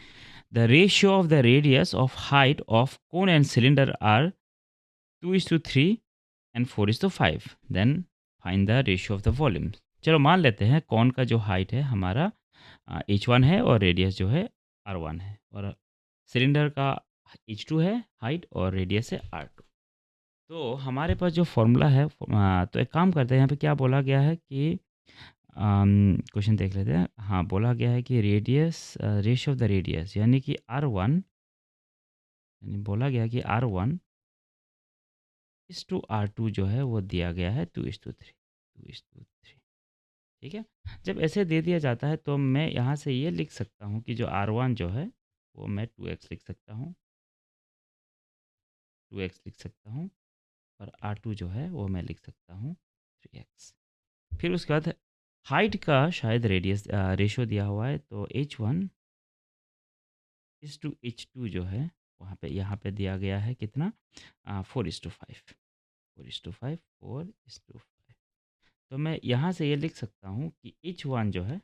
the ratio of the radius of height of cone and cylinder are 2:3 and 4:5, then find the ratio of the volume. चलो मान लेते हैं कौन का जो हाइट है हमारा H1 है और रेडियस जो है R1 है और सिलेंडर का H2 है हाइट और रेडियस है R2। तो हमारे पास जो फॉर्मूला है तो एक काम करते हैं, यहाँ पे क्या बोला गया है कि क्वेश्चन देख लेते हैं। हाँ, बोला गया है कि radius ratio of the radius यानी कि R1, यानी बोला गया है कि R1:R2 जो है वो दिया गया है 2:3। ठीक है। जब ऐसे दे दिया जाता है तो मैं यहाँ से ये लिख सकता हूँ कि जो R1 जो है वो मैं 2x लिख सकता हूँ, 2x लिख सकता हूँ और R2 जो है वो मैं लिख सकता हूँ 3x। फिर उसके बाद हाइट का शायद रेडियस रेशियो दिया हुआ है, तो H1:H2 जो है वहाँ पे यहाँ पे दिया गया है कितना 4:5, 4:5, 4:5। तो मैं यहाँ से ये लिख सकता हूँ कि H1 जो है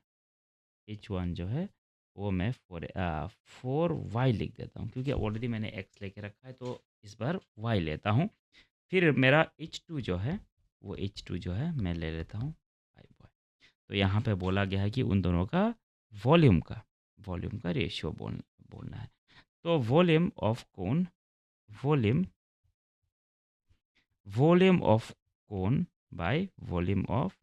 वो मैं 4y लिख देता हूँ, क्योंकि ऑलरेडी मैंने x लेके रखा है तो इस बार y लेता हूँ। फिर मेरा H2 जो है वो H2 जो है मैं ले लेता हूँ 5y। तो यहाँ पे बोला गया है कि उन दोनों का वॉल्यूम का रेशियो बोलना है। तो volume volume of cone by volume of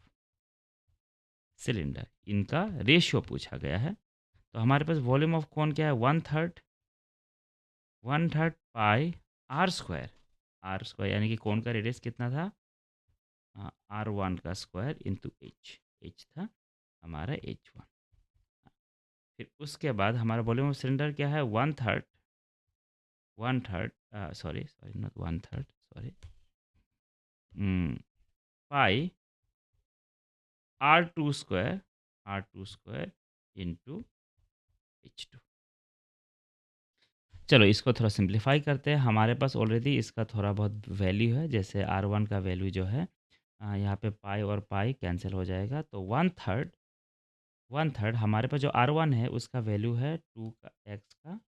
cylinder, इनका रेशियो पूछा गया है। तो हमारे पास वॉल्यूम ऑफ कोन क्या है, 1/3 पाई आर स्क्वायर, यानी कि कोन का रेडियस कितना था R1 का स्क्वायर इंटू एच था हमारा H1। फिर उसके बाद हमारा वॉल्यूम ऑफ सिलेंडर क्या है, one third sorry sorry not 1/3 sorry pi R2 square into H2। चलो इसको थोड़ा सिंप्लीफाई करते हैं। हमारे पास ऑलरेडी इसका थोड़ा बहुत वैल्यू है, जैसे R1 का वैल्यू जो है यहाँ पे पाई और पाई कैंसिल हो जाएगा, तो वन थर्ड हमारे पास जो R1 है उसका वैल्यू है 2x का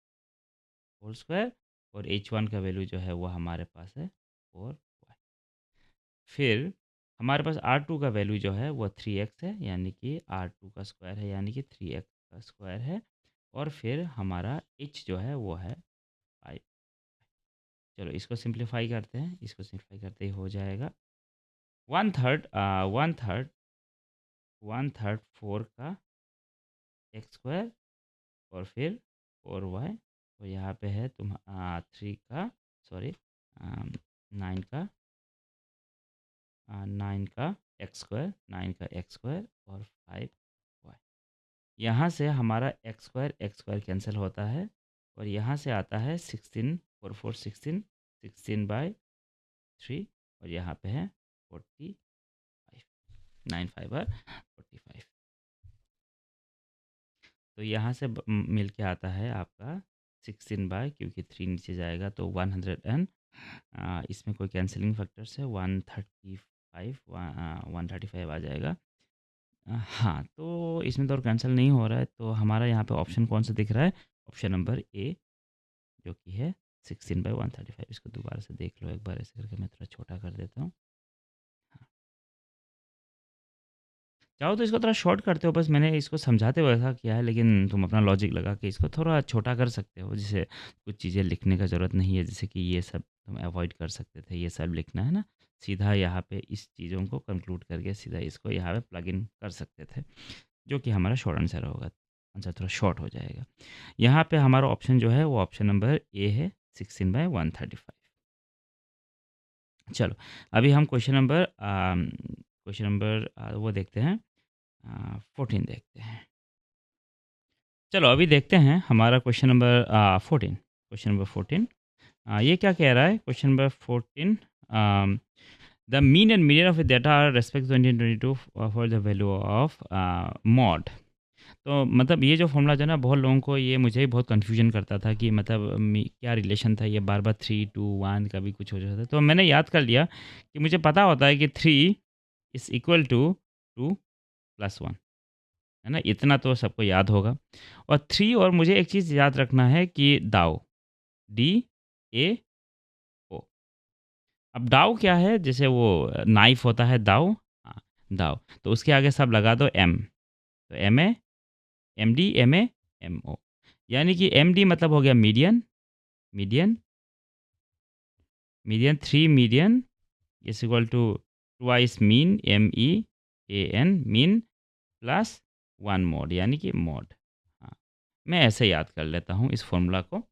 होल स्क्वायर और H1 का वैल्यू जो है वो हमारे पास है 4y। फिर हमारे पास R2 का वैल्यू जो है वो 3x है, यानी कि R2 का स्क्वायर है यानी कि 3x का स्क्वायर है, और फिर हमारा h जो है वो है 5। चलो इसको सिंप्लीफाई करते हैं, इसको सिंप्लीफाई करते ही हो जाएगा 1/3 1/3 4 का एक्स स्क्वायर और फिर 4y, तो यहाँ पे है 3 का, सॉरी 9 का 9 का एक्स स्क्वायर, 9 का एक्स स्क्वायर और 5y। यहाँ से हमारा एक्स स्क्वायर कैंसिल होता है, और यहाँ से आता है 16 4 4 16 16/3, और यहाँ पे है 45 9 5 45। तो यहाँ से मिल के आता है आपका 16 बाय, क्योंकि 3 नीचे जाएगा तो 100 एंड इसमें कोई कैंसिलिंग फैक्टर्स है 135 आ जाएगा। हाँ, तो इसमें तो और कैंसिल नहीं हो रहा है, तो हमारा यहाँ पे ऑप्शन कौन सा दिख रहा है? ऑप्शन नंबर ए, जो कि है 16/135। इसको दोबारा से देख लो एक बार, ऐसे करके मैं थोड़ा छोटा कर देता हूँ। चाहो तो इसको थोड़ा शॉर्ट करते हो, बस मैंने इसको समझाते हुए ऐसा किया है, लेकिन तुम अपना लॉजिक लगा के इसको थोड़ा छोटा कर सकते हो, जिसे कुछ चीज़ें लिखने का ज़रूरत नहीं है, जैसे कि ये सब तुम अवॉइड कर सकते थे, ये सब लिखना है ना, सीधा यहाँ पे इस चीज़ों को कंक्लूड करके सीधा इसको यहाँ पे प्लग इन कर सकते थे, जो कि हमारा शॉर्ट आंसर होगा, आंसर थोड़ा शॉर्ट हो जाएगा। यहाँ पे हमारा ऑप्शन जो है वो ऑप्शन नंबर ए है, 16/135। चलो अभी हम क्वेश्चन नंबर वो देखते हैं, 14 देखते हैं। चलो अभी देखते हैं हमारा क्वेश्चन नंबर 14। क्वेश्चन नंबर 14 ये क्या कह रहा है? Question number 14, the mean and median of data are respect 2022 for the value of mode. तो मतलब ये जो फॉर्मूला जो है ना, बहुत लोगों को, ये मुझे भी बहुत कन्फ्यूजन करता था कि मतलब क्या रिलेशन था, ये बार बार 3 2 1 कभी कुछ हो जाता था। तो मैंने याद कर लिया कि मुझे पता होता है कि 3 इज़ इक्वल टू 2 + 1, है ना? इतना तो सबको याद होगा। और 3, और मुझे एक चीज़ याद रखना है कि दाव, DAO। अब दाव क्या है? जैसे वो नाइफ होता है दाव, हाँ, दाव। तो उसके आगे सब लगा दो M, तो MA, MD, MA, MO, यानी कि MD मतलब हो गया median, median, median 3 median is equal to twice mean, MEAN, mean plus 1 mode, यानी कि मोड। हाँ, मैं ऐसे याद कर लेता हूँ इस फॉर्मूला को,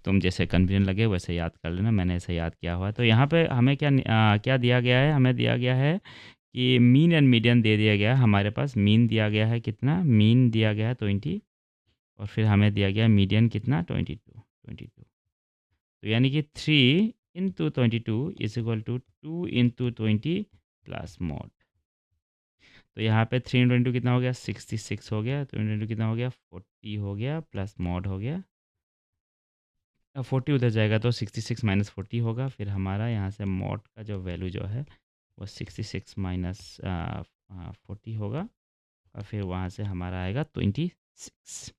तुम जैसे कन्फ्यूजन लगे वैसे याद कर लेना, मैंने ऐसे याद किया हुआ है। तो यहाँ पे हमें क्या दिया गया है? हमें दिया गया है कि मीन एंड मीडियन दे दिया गया है हमारे पास। मीन दिया गया है कितना? मीन दिया गया है 20, और फिर हमें दिया गया है मीडियन कितना? 22। तो यानी कि 3 × 22 is equal to 2 × 20 plus mode. तो यहाँ पे 3 × 22 कितना हो गया? 66 हो गया। 2 × 22 कितना हो गया? 40 हो गया, प्लस मोड हो गया। 40 उधर जाएगा तो 66 - 40 होगा। फिर हमारा यहाँ से मोड का जो वैल्यू जो है वो 66 - 40 होगा, और फिर वहाँ से हमारा आएगा 26।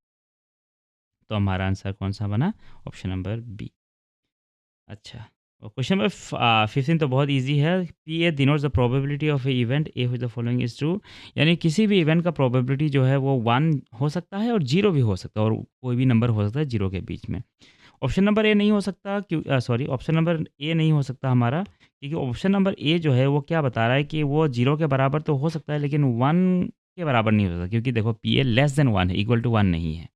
तो हमारा आंसर कौन सा बना? Option number b. अच्छा, और क्वेश्चन नंबर 15 तो बहुत इजी है। PA denotes the probability of A event A which the following is true. यानी किसी भी इवेंट का प्रोबेबिलिटी जो है वो 1 हो सकता है और 0 भी हो सकता है, और कोई भी नंबर हो सकता है 0 के बीच में। ऑप्शन नंबर ए नहीं हो सकता, सॉरी, ऑप्शन नंबर ए नहीं हो सकता हमारा, क्योंकि ऑप्शन नंबर ए जो है वो क्या बता रहा है कि वो 0 के बराबर तो हो सकता है, लेकिन 1 के बराबर नहीं हो सकता, क्योंकि देखो PA लेस देन 1 है, इक्वल टू 1 नहीं है।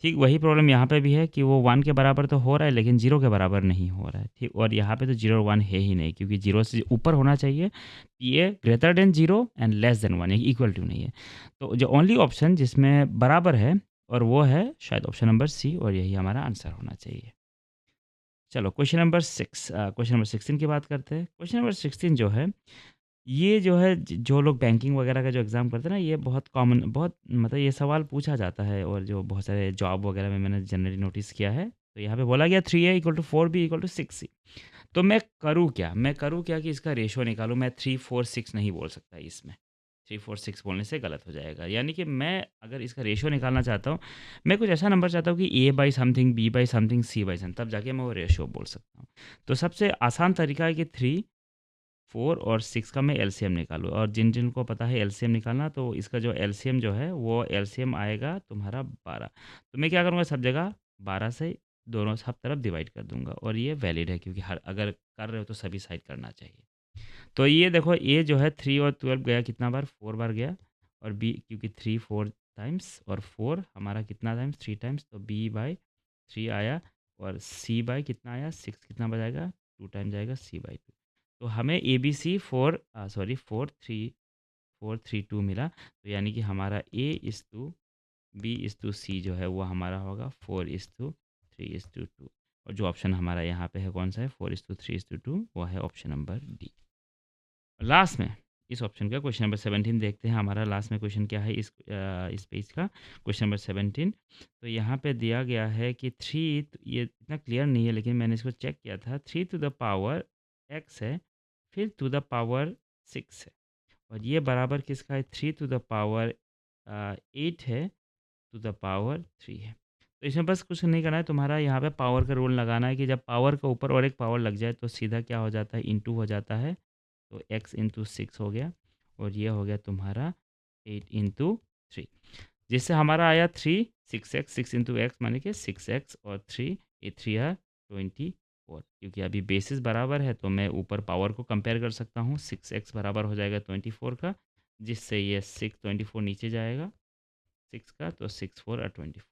ठीक वही प्रॉब्लम यहाँ पे भी है कि वो 1 के बराबर तो हो रहा है, लेकिन 0 के बराबर नहीं हो रहा है। ठीक, और यहाँ पे तो 0 और 1 है ही नहीं, क्योंकि 0 से ऊपर होना चाहिए। PA greater than 0 and less than 1, equal to नहीं है। तो जो ओनली ऑप्शन जिसमें बराबर है, और वो है शायद ऑप्शन नंबर सी, और यही हमारा आंसर होना चाहिए। चलो क्वेश्चन नंबर 16 की बात करते हैं। क्वेश्चन नंबर 16 जो है, ये जो है जो लोग बैंकिंग वगैरह का जो एग्ज़ाम करते हैं ना, ये बहुत कॉमन, बहुत मतलब ये सवाल पूछा जाता है, और जो बहुत सारे जॉब वगैरह में मैंने जनरली नोटिस किया है। तो यहाँ पे बोला गया 3A = 4B = 6C। तो मैं करूँ क्या कि इसका रेशो निकालूँ? मैं 3 4 6 नहीं बोल सकता इसमें। 3 4 6 बोलने से गलत हो जाएगा। यानी कि मैं अगर इसका रेशो निकालना चाहता हूँ, मैं कुछ ऐसा नंबर चाहता हूँ कि A/समथिंग, B/समथिंग, C/समथिंग, तब जाके मैं वो रेशो बोल सकता हूँ। तो सबसे आसान तरीका है कि 3 4 और 6 का मैं एलसीएम निकालूँ, और जिन जिनको पता है एलसीएम निकालना, तो इसका जो एलसीएम जो है वो एलसीएम आएगा तुम्हारा 12। तो मैं क्या करूँगा, सब जगह 12 से दोनों सब तरफ डिवाइड कर दूंगा, और ये वैलिड है क्योंकि हर अगर कर रहे हो तो सभी साइड करना चाहिए। तो ये देखो, ए जो है 3 और 12 गया कितना बार, 4 बार गया, और बी क्योंकि 3 4 टाइम्स, और 4 हमारा कितना टाइम्स, 3 टाइम्स, तो बी बाई 3 आया, और सी बाई कितना आया, 6 कितना बजाएगा, 2 टाइम जाएगा, सी बाई 2। तो हमें ए बी सी 4 3 2 मिला। तो यानी कि हमारा ए इस टू बी इस टू सी जो है वो हमारा होगा 4:3:2, और जो ऑप्शन हमारा यहाँ पे है कौन सा है, 4:3:2, वो है ऑप्शन नंबर डी। लास्ट में इस ऑप्शन का क्वेश्चन नंबर 17 देखते हैं, हमारा लास्ट में क्वेश्चन क्या है इस पेज का, क्वेश्चन नंबर 17। तो यहाँ पे दिया गया है कि 3, ये इतना क्लियर नहीं है लेकिन मैंने इसको चेक किया था, 3 टू द पावर x है, फिर टू द पावर 6 है, और ये बराबर किसका है, 3 टू द पावर 8 है, टू द पावर 3 है। तो इसमें बस कुछ नहीं करना है, तुम्हारा यहाँ पे पावर का रूल लगाना है कि जब पावर के ऊपर और एक पावर लग जाए तो सीधा क्या हो जाता है, इनटू हो जाता है। तो x इंटू 6 हो गया, और ये हो गया तुम्हारा 8:3, जिससे हमारा आया 3 6x, 6 इंटू एक्स माने कि 6x, और 3 3 है 24। क्योंकि अभी बेसिस बराबर है तो मैं ऊपर पावर को कंपेयर कर सकता हूँ, 6x बराबर हो जाएगा 24 का, जिससे ये 6 24 नीचे जाएगा 6 का, तो 6 4 और 24।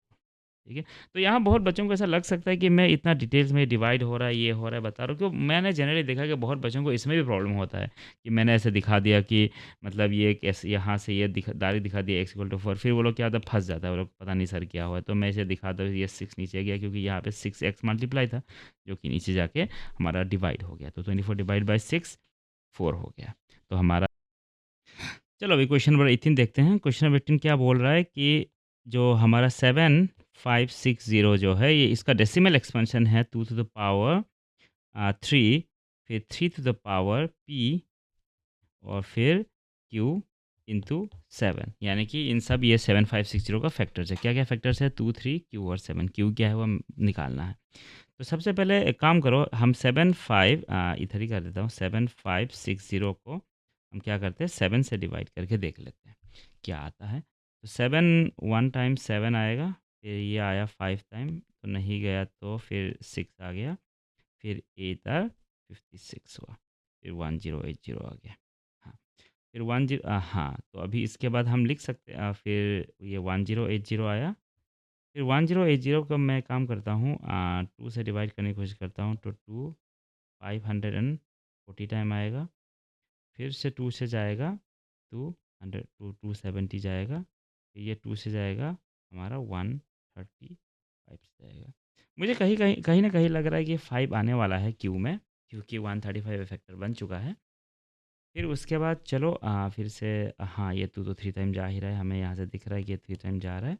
ठीक है। तो यहाँ बहुत बच्चों को ऐसा लग सकता है कि मैं इतना डिटेल्स में डिवाइड हो रहा है, ये हो रहा है, बता रहा हूँ, क्यों मैंने जनरली देखा कि बहुत बच्चों को इसमें भी प्रॉब्लम होता है कि मैंने ऐसे दिखा दिया कि मतलब ये कैसे यहाँ से ये दारी दिखा दिया x=4, फिर वो लोग क्या होता है, फंस जाता है, वो लोग पता नहीं सर क्या हुआ है। तो मैं इसे दिखाता हूँ, ये 6 नीचे गया क्योंकि यहाँ पे 6x मल्टीप्लाई था जो कि नीचे जाके हमारा डिवाइड हो गया, तो 24 डिवाइड बाई 6 4 हो गया। तो हमारा, चलो अभी क्वेश्चन नंबर 18 देखते हैं। क्वेश्चन नंबर 18 क्या बोल रहा है कि जो हमारा 7560 जो है, ये इसका डेसिमल एक्सपेंशन है 2 टू द पावर 3, फिर 3 टू द पावर p, और फिर q इंटू 7, यानी कि इन सब ये 7560 का फैक्टर्स है। क्या क्या फैक्टर्स है, 2 3 q और 7, q क्या है वो निकालना है। तो सबसे पहले एक काम करो, हम 75 इधर ही कर देता हूँ, 7560 को हम क्या करते हैं, 7 से डिवाइड करके देख लेते हैं क्या आता है। तो 7 1 टाइम 7 आएगा, फिर ये आया 5 टाइम, तो नहीं गया, तो फिर 6 आ गया, फिर 8 और 56 हुआ, फिर 1080 आ गया। हाँ, फिर 10, हाँ, तो अभी इसके बाद हम लिख सकते हैं, फिर ये 1080 आया, फिर 1080 को मैं काम करता हूँ 2 से डिवाइड करने की कोशिश करता हूँ, तो 2 540 टाइम आएगा, फिर से 2 से जाएगा 200, 270 जाएगा, फिर ये 2 से जाएगा हमारा 135 से जाएगा। मुझे कहीं कहीं कहीं ना कहीं लग रहा है कि 5 आने वाला है क्यू में, क्योंकि 135 फैक्टर बन चुका है। फिर उसके बाद चलो फिर से, हाँ ये 2 तो 3 टाइम जा ही रहा है, हमें यहाँ से दिख रहा है कि 3 टाइम जा रहा है।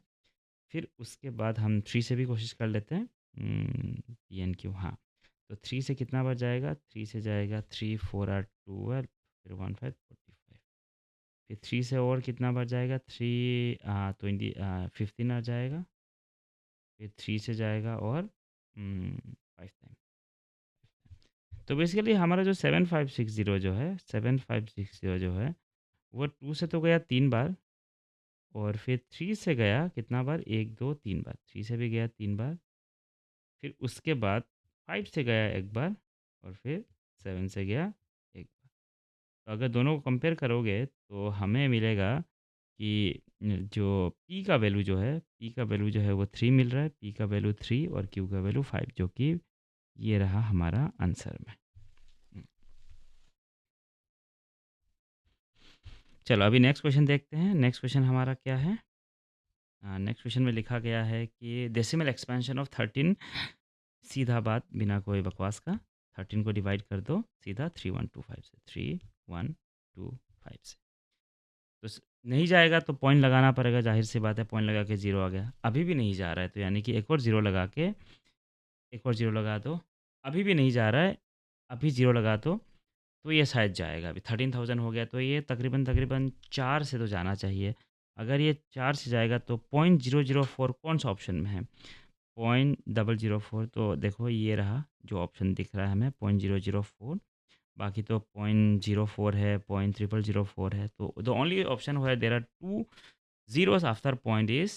फिर उसके बाद हम 3 से भी कोशिश कर लेते हैं, पी एन क्यू, हाँ, तो 3 से कितना बार जाएगा, 3 से जाएगा 3 4 और 12, फिर 1 5 45, फिर 3 से और कितना बार जाएगा, 3 15 आ जाएगा, फिर 3 से जाएगा और 5 टाइम। तो बेसिकली हमारा जो 7560 जो है, 7560 जो है वो 2 से तो गया 3 बार, और फिर 3 से गया कितना बार, 1 2 3 बार, 3 से भी गया 3 बार, फिर उसके बाद 5 से गया 1 बार, और फिर 7 से गया 1 बार। तो अगर दोनों को कंपेयर करोगे तो हमें मिलेगा कि जो p का वैल्यू जो है, p का वैल्यू जो है वो 3 मिल रहा है, p का वैल्यू 3 और q का वैल्यू 5, जो कि ये रहा हमारा आंसर में। चलो अभी नेक्स्ट क्वेश्चन देखते हैं। नेक्स्ट क्वेश्चन हमारा क्या है, नेक्स्ट क्वेश्चन में लिखा गया है कि डेसिमल एक्सपेंशन ऑफ 13, सीधा बात बिना कोई बकवास का, 13 को डिवाइड कर दो सीधा 3125 से, 3125 से। तो नहीं जाएगा तो पॉइंट लगाना पड़ेगा, जाहिर सी बात है, पॉइंट लगा के 0 आ गया, अभी भी नहीं जा रहा है, तो यानी कि एक और 0 लगा के, एक और 0 लगा दो, अभी भी नहीं जा रहा है, अभी 0 लगा दो, तो ये शायद जाएगा। अभी 13,000 हो गया, तो ये तकरीबन तकरीबन 4 से तो जाना चाहिए। अगर ये 4 से जाएगा तो 0.004 कौन सा ऑप्शन में है, 0.004, तो देखो ये रहा जो ऑप्शन दिख रहा है हमें, 0.004 बाकी तो 0.04 है, 0.0004 है। तो the only option where there are 2 zeros after point is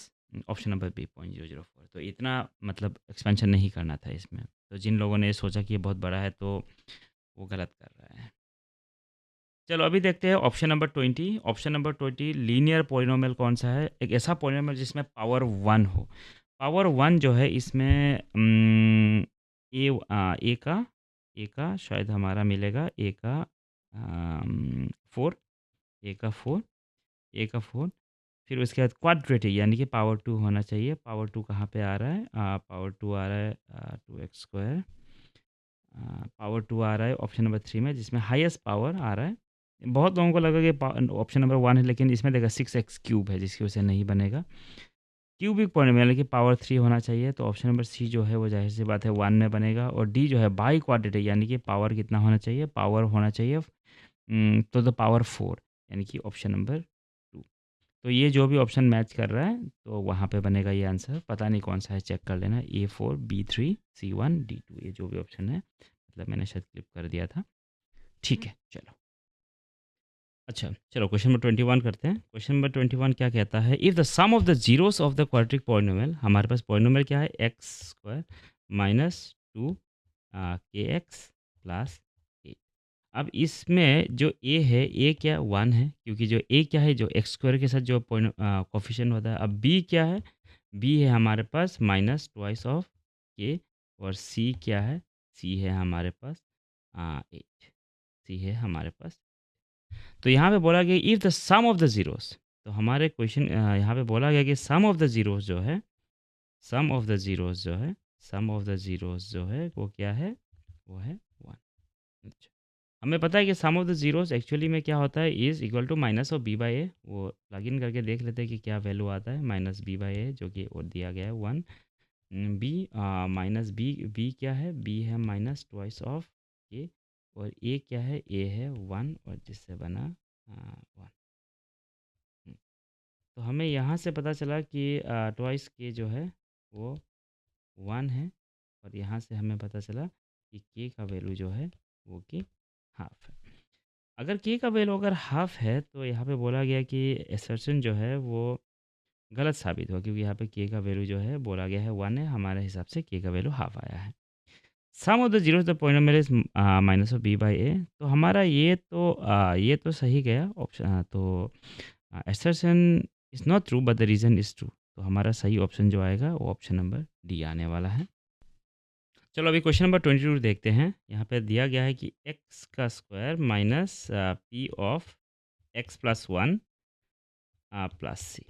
option number b 0.004। तो इतना मतलब एक्सपेंशन नहीं करना था इसमें। तो जिन लोगों ने सोचा कि ये बहुत बड़ा है तो वो गलत कर रहा है। चलो अभी देखते हैं option number 20। Option number 20 linear polynomial कौन-सा है? एक ऐसा पॉलिनोमियल जिसमें पावर 1 हो। पावर 1 जो है इसमें ए का शायद हमारा मिलेगा ए का 4, ए का 4, ए का 4, फिर उसके बाद क्वाड्रेटिक यानी कि पावर 2 होना चाहिए। पावर 2 कहाँ पे आ रहा है? पावर 2 आ रहा है 2x स्क्वायर। पावर 2 आ रहा है ऑप्शन नंबर 3 में, जिसमें हाईएस्ट पावर आ रहा है। बहुत लोगों को लगा कि ऑप्शन नंबर 1 है, लेकिन इसमें देखा 6x क्यूब है, जिसकी वजह से नहीं बनेगा। क्यूबिक पॉलिनोमियल यानी कि पावर 3 होना चाहिए, तो ऑप्शन नंबर सी जो है वो ज़ाहिर सी बात है 1 में बनेगा। और डी जो है बाई क्वाड्रेटिक यानी कि पावर कितना होना चाहिए? पावर होना चाहिए तो द पावर 4 यानी कि ऑप्शन नंबर 2। तो ये जो भी ऑप्शन मैच कर रहा है तो वहाँ पे बनेगा ये आंसर। पता नहीं कौन सा है, चेक कर लेना। A4 B3 C1 D2 ये जो भी ऑप्शन है, मतलब मैंने शायद क्लिक कर दिया था। ठीक है, चलो। अच्छा, चलो क्वेश्चन नंबर 21 करते हैं। क्वेश्चन नंबर 21 क्या कहता है? If the sum of the zeros of the quadratic polynomial, हमारे पास पॉलिनोमियल क्या है? एक्स स्क्वायर माइनस 2 के एक्स प्लस 8। अब इसमें जो ए है, ए क्या 1 है, क्योंकि जो ए क्या है, जो एक्स स्क्वायर के साथ जो कोफिशिएंट होता है। अब बी क्या है? बी है हमारे पास माइनस ट्वाइस ऑफ के। और सी क्या है? सी है हमारे पास 8। सी है हमारे पास। तो यहाँ पे बोला गया if the sum of the zeros, तो हमारे क्वेश्चन यहाँ पे बोला गया कि सम ऑफ द ज़ीरोज़ जो है, सम ऑफ द ज़ीरोज़ जो है, सम ऑफ द ज़ीरोज़ जो है वो क्या है? वो है 1। अच्छा, हमें पता है कि sum of the zeros actually में क्या होता है? Is equal to minus of b by a. वो प्लग इन करके देख लेते हैं कि क्या वैल्यू आता है। माइनस बी बाई ए जो कि और दिया गया है 1। बी माइनस बी, बी क्या है? बी है माइनस ट्वाइस ऑफ ए। और ए क्या है? ए है 1 और जिससे बना 1। तो हमें यहाँ से पता चला कि ट्वाइस के जो है वो 1 है। और यहाँ से हमें पता चला कि के का वैल्यू जो है वो कि हाफ है। अगर के का वैल्यू अगर हाफ है तो यहाँ पे बोला गया कि असर्शन जो है वो गलत साबित हुआ, क्योंकि यहाँ पे के का वैल्यू जो है बोला गया है 1 है। हमारे हिसाब से के का वैल्यू हाफ आया है। Sum of the zeros the polynomial is minus of b by a. तो हमारा ये तो सही गया ऑप्शन। तो assertion is not true but the reason is true. तो हमारा सही ऑप्शन जो आएगा वो ऑप्शन नंबर डी आने वाला है। चलो अभी क्वेश्चन नंबर 22 देखते हैं। यहाँ पे दिया गया है कि एक्स का square minus p of x plus 1 plus c.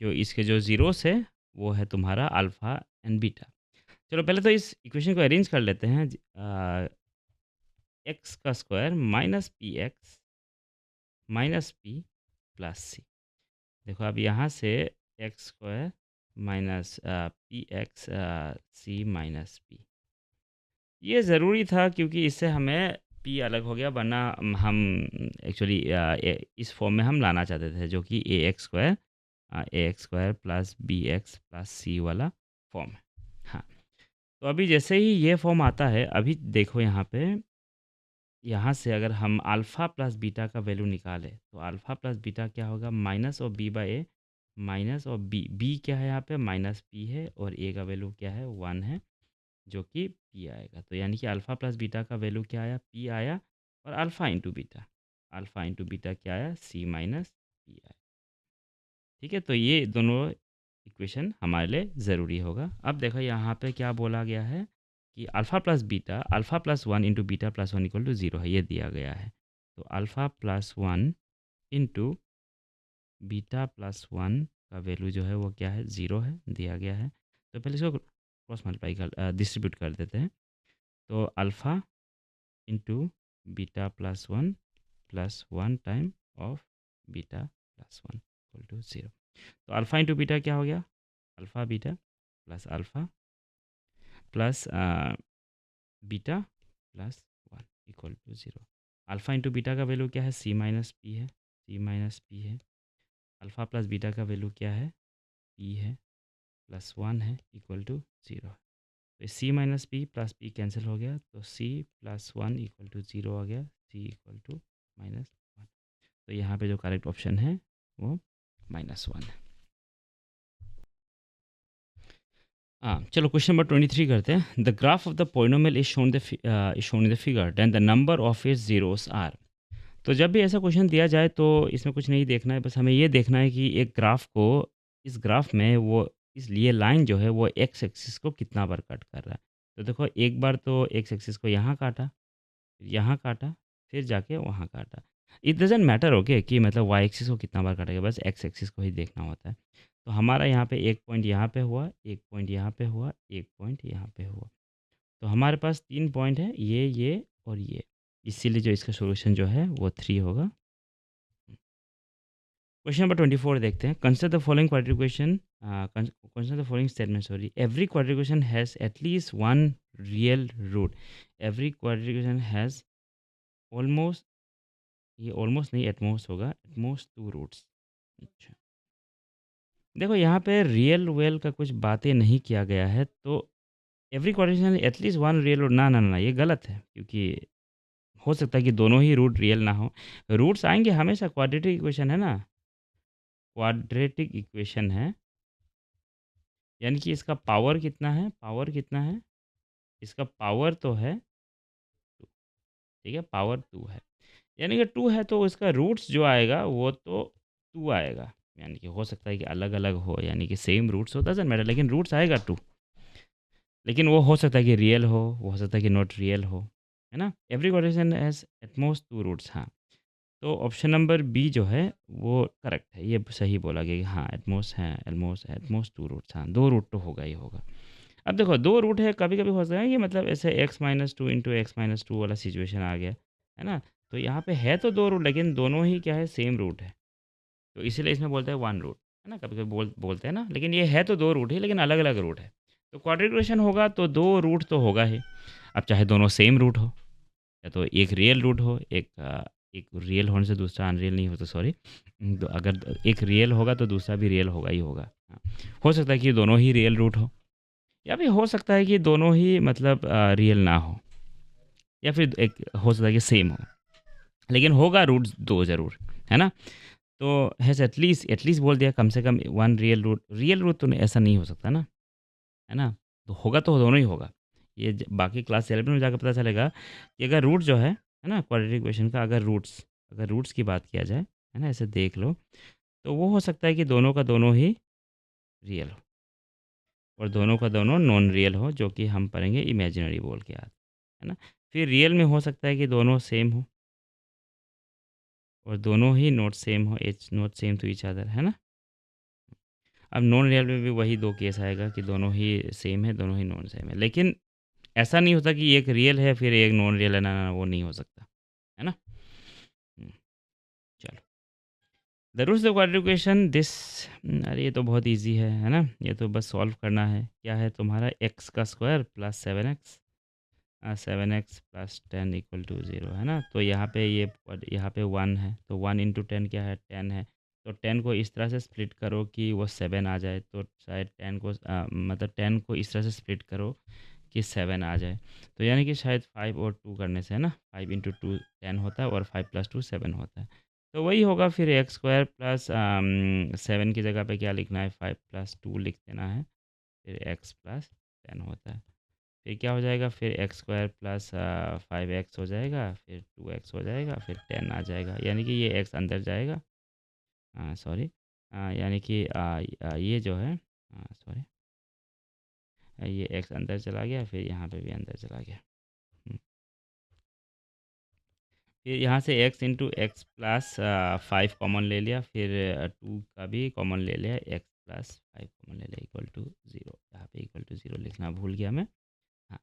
जो इसके जो ज़ीरोस है वो है तुम्हारा अल्फ़ा एंड बीटा। चलो पहले तो इस इक्वेशन को अरेंज कर लेते हैं। एक्स का square minus p x minus p plus c. देखो अब यहाँ से x square minus p x c minus p, ये ज़रूरी था क्योंकि इससे हमें पी अलग हो गया, वरना हम एक्चुअली इस फॉर्म में हम लाना चाहते थे, जो कि a x square plus b x plus c वाला फॉर्म है। हाँ, तो अभी जैसे ही ये फॉर्म आता है, अभी देखो यहाँ पे, यहाँ से अगर हम अल्फ़ा प्लस बीटा का वैल्यू निकालें तो अल्फ़ा प्लस बीटा क्या होगा? Minus of b by a minus of b. B क्या है यहाँ पे? माइनस पी है। और ए का वैल्यू क्या है? 1 है, जो कि पी आएगा। तो यानी कि अल्फ़ा प्लस बीटा का वैल्यू क्या आया? पी आया। और alpha into beta, alpha into beta क्या आया? सी माइनस पी आया। ठीक है, तो ये दोनों इक्वेशन हमारे लिए ज़रूरी होगा। अब देखो यहाँ पे क्या बोला गया है कि alpha plus beta, alpha plus 1 into beta plus 1 equal to 0 है, ये दिया गया है। तो alpha plus 1 into beta plus 1 का वैल्यू जो है वो क्या है? 0 है, दिया गया है। तो पहले इसको क्रॉस मल्टीप्लाई कर डिस्ट्रीब्यूट कर देते हैं। तो alpha into beta plus one time of beta plus 1 equal to 0। तो अल्फ़ा इंटू बीटा क्या हो गया? Alpha beta plus alpha plus beta plus 1 equal to 0। Alpha into beta का वैल्यू क्या है? सी माइनस पी है, सी माइनस पी है। Alpha plus beta का वैल्यू क्या है? पी है प्लस 1 है इक्वल टू 0। तो c minus p plus p cancel हो गया, तो c plus one equal to zero आ गया, c equal to minus one. तो यहाँ पे जो करेक्ट ऑप्शन है वो -1 है। हाँ, चलो क्वेश्चन नंबर 23 करते हैं। The graph of the polynomial is shown in the figure, then the number of its zeros are. तो जब भी ऐसा क्वेश्चन दिया जाए तो इसमें कुछ नहीं देखना है, बस हमें ये देखना है कि एक ग्राफ को, इस ग्राफ में वो इसलिए लाइन जो है वो एक्स एक्सिस को कितना बार कट कर रहा है। तो देखो एक बार तो एक्स एक्सिस को यहाँ काटा, फिर यहाँ काटा, फिर जाके वहाँ काटा। इट डज़न्ट मैटर ओके कि मतलब वाई एक्सिस को कितना बार काटेगा, बस एक्स एक्सिस को ही देखना होता है। तो हमारा यहाँ पे एक पॉइंट यहाँ पे हुआ, एक पॉइंट यहाँ पे हुआ, एक पॉइंट यहाँ पे हुआ। तो हमारे पास 3 पॉइंट है, ये और ये। इसीलिए जो इसका सॉल्यूशन जो है वो 3 होगा। क्वेश्चन नंबर 24 देखते हैं। Consider the following quadric consider the following statement, sorry. Every quadric has at least one real root. Every quadric has almost, ये ऑलमोस्ट नहीं एटमोस्ट होगा, एटमोस्ट 2 रूट्स। अच्छा, देखो यहाँ पे रियल वेल का कुछ बातें नहीं किया गया है, तो every quadric at least one real root, ना ना ना, ये गलत है, क्योंकि हो सकता है कि दोनों ही रूट रियल ना हो। रूट्स आएंगे हमेशा, क्वाड्रेटिक इक्वेशन है ना, क्वाड्रेटिक इक्वेशन है, यानी कि इसका पावर कितना है, पावर कितना है, इसका पावर तो है 2, ठीक है, पावर 2 है, यानी कि 2 है, तो इसका रूट्स जो आएगा वो तो 2 आएगा। यानी कि हो सकता है कि अलग अलग हो, यानी कि सेम रूट्स हो, डजंट मैटर, लेकिन रूट्स आएगा 2। लेकिन वो हो सकता है कि रियल हो सकता है कि नॉट रियल हो, है ना। Every quadratic has at most 2 roots, हाँ। तो ऑप्शन नंबर बी जो है वो करेक्ट है, ये सही बोला गया कि हाँ एटमोस्ट है, एटमोस्ट 2 रूट्स, हाँ 2 रूट तो होगा ही होगा। अब देखो 2 रूट है, कभी कभी हो सकता है कि मतलब ऐसे x-2 इंटू x-2 वाला सिचुएशन आ गया, है ना। तो यहाँ पे है तो 2 रूट, लेकिन दोनों ही क्या है, सेम रूट है, तो इसीलिए इसमें बोलते हैं 1 रूट, है ना। कभी कभी बोलते हैं ना, लेकिन ये है तो 2 रूट ही, लेकिन अलग अलग रूट है। तो क्वाड्रिक होगा तो 2 रूट तो होगा ही। अब चाहे दोनों सेम रूट हो, या तो एक रियल रूट हो, एक रियल होने से दूसरा अनरियल नहीं होता, सॉरी। तो अगर एक रियल होगा तो दूसरा भी रियल होगा ही होगा, हाँ। हो सकता है कि दोनों ही रियल रूट हो, या फिर हो सकता है कि दोनों ही मतलब रियल ना हो, या फिर एक हो सकता है कि सेम हो, लेकिन होगा रूट 2 ज़रूर, है ना। तो हैज़ एटलीस्ट बोल दिया, कम से कम 1 रियल रूट तो ऐसा नहीं हो सकता ना, है ना। तो होगा तो दोनों ही होगा। ये बाकी क्लास 11 में जाकर पता चलेगा कि अगर रूट जो है ना, क्वाड्रेटिक इक्वेशन का अगर रूट्स की बात किया जाए, है ना, ऐसे देख लो, तो वो हो सकता है कि दोनों का दोनों ही रियल हो, और दोनों का दोनों नॉन रियल हो, जो कि हम पढ़ेंगे इमेजिनरी बोल के आज, है ना। फिर रियल में हो सकता है कि दोनों सेम हो, और दोनों ही नॉट सेम हो, it's not same to each other, है ना। अब नॉन रियल में भी वही 2 केस आएगा कि दोनों ही सेम है, दोनों ही नॉन सेम है, लेकिन ऐसा नहीं होता कि एक रियल है फिर एक नॉन रियल है, ना ना, वो नहीं हो सकता, है ना। हम्म, चलो, the roots of quadric this, अरे ये तो बहुत इजी है ना, ये तो बस सॉल्व करना है। क्या है तुम्हारा, एक्स का square plus 7x, 7x plus 10 equal to 0, है ना। तो यहाँ पे यहाँ पे 1 है, तो 1 इंटू 10 क्या है, 10 है। तो 10 को इस तरह से स्प्लिट करो कि वो 7 आ जाए, तो शायद 10 को मतलब 10 को इस तरह से स्प्लिट करो कि 7 आ जाए। तो यानी कि शायद 5 और 2 करने से, है ना, 5 इंटू 2 10 होता है, और 5 प्लस 2 7 होता है। तो वही होगा फिर, एक्स स्क्वायर प्लस 7 की जगह पे क्या लिखना है, 5 प्लस 2 लिख देना है, फिर एक्स प्लस 10 होता है। फिर क्या हो जाएगा, फिर एक्स स्क्वायर प्लस 5x हो जाएगा, फिर 2x हो जाएगा, फिर 10 आ जाएगा, यानी कि ये x अंदर जाएगा, सॉरी, यानी कि ये जो है, सॉरी, ये x अंदर चला गया, फिर यहाँ पे भी अंदर चला गया। फिर यहाँ से x into x plus 5 common ले लिया, फिर 2 का भी कॉमन ले लिया, x प्लस 5 कॉमन ले लिया, इक्वल टू 0। यहाँ पे इक्वल टू 0 लिखना भूल गया मैं, हाँ।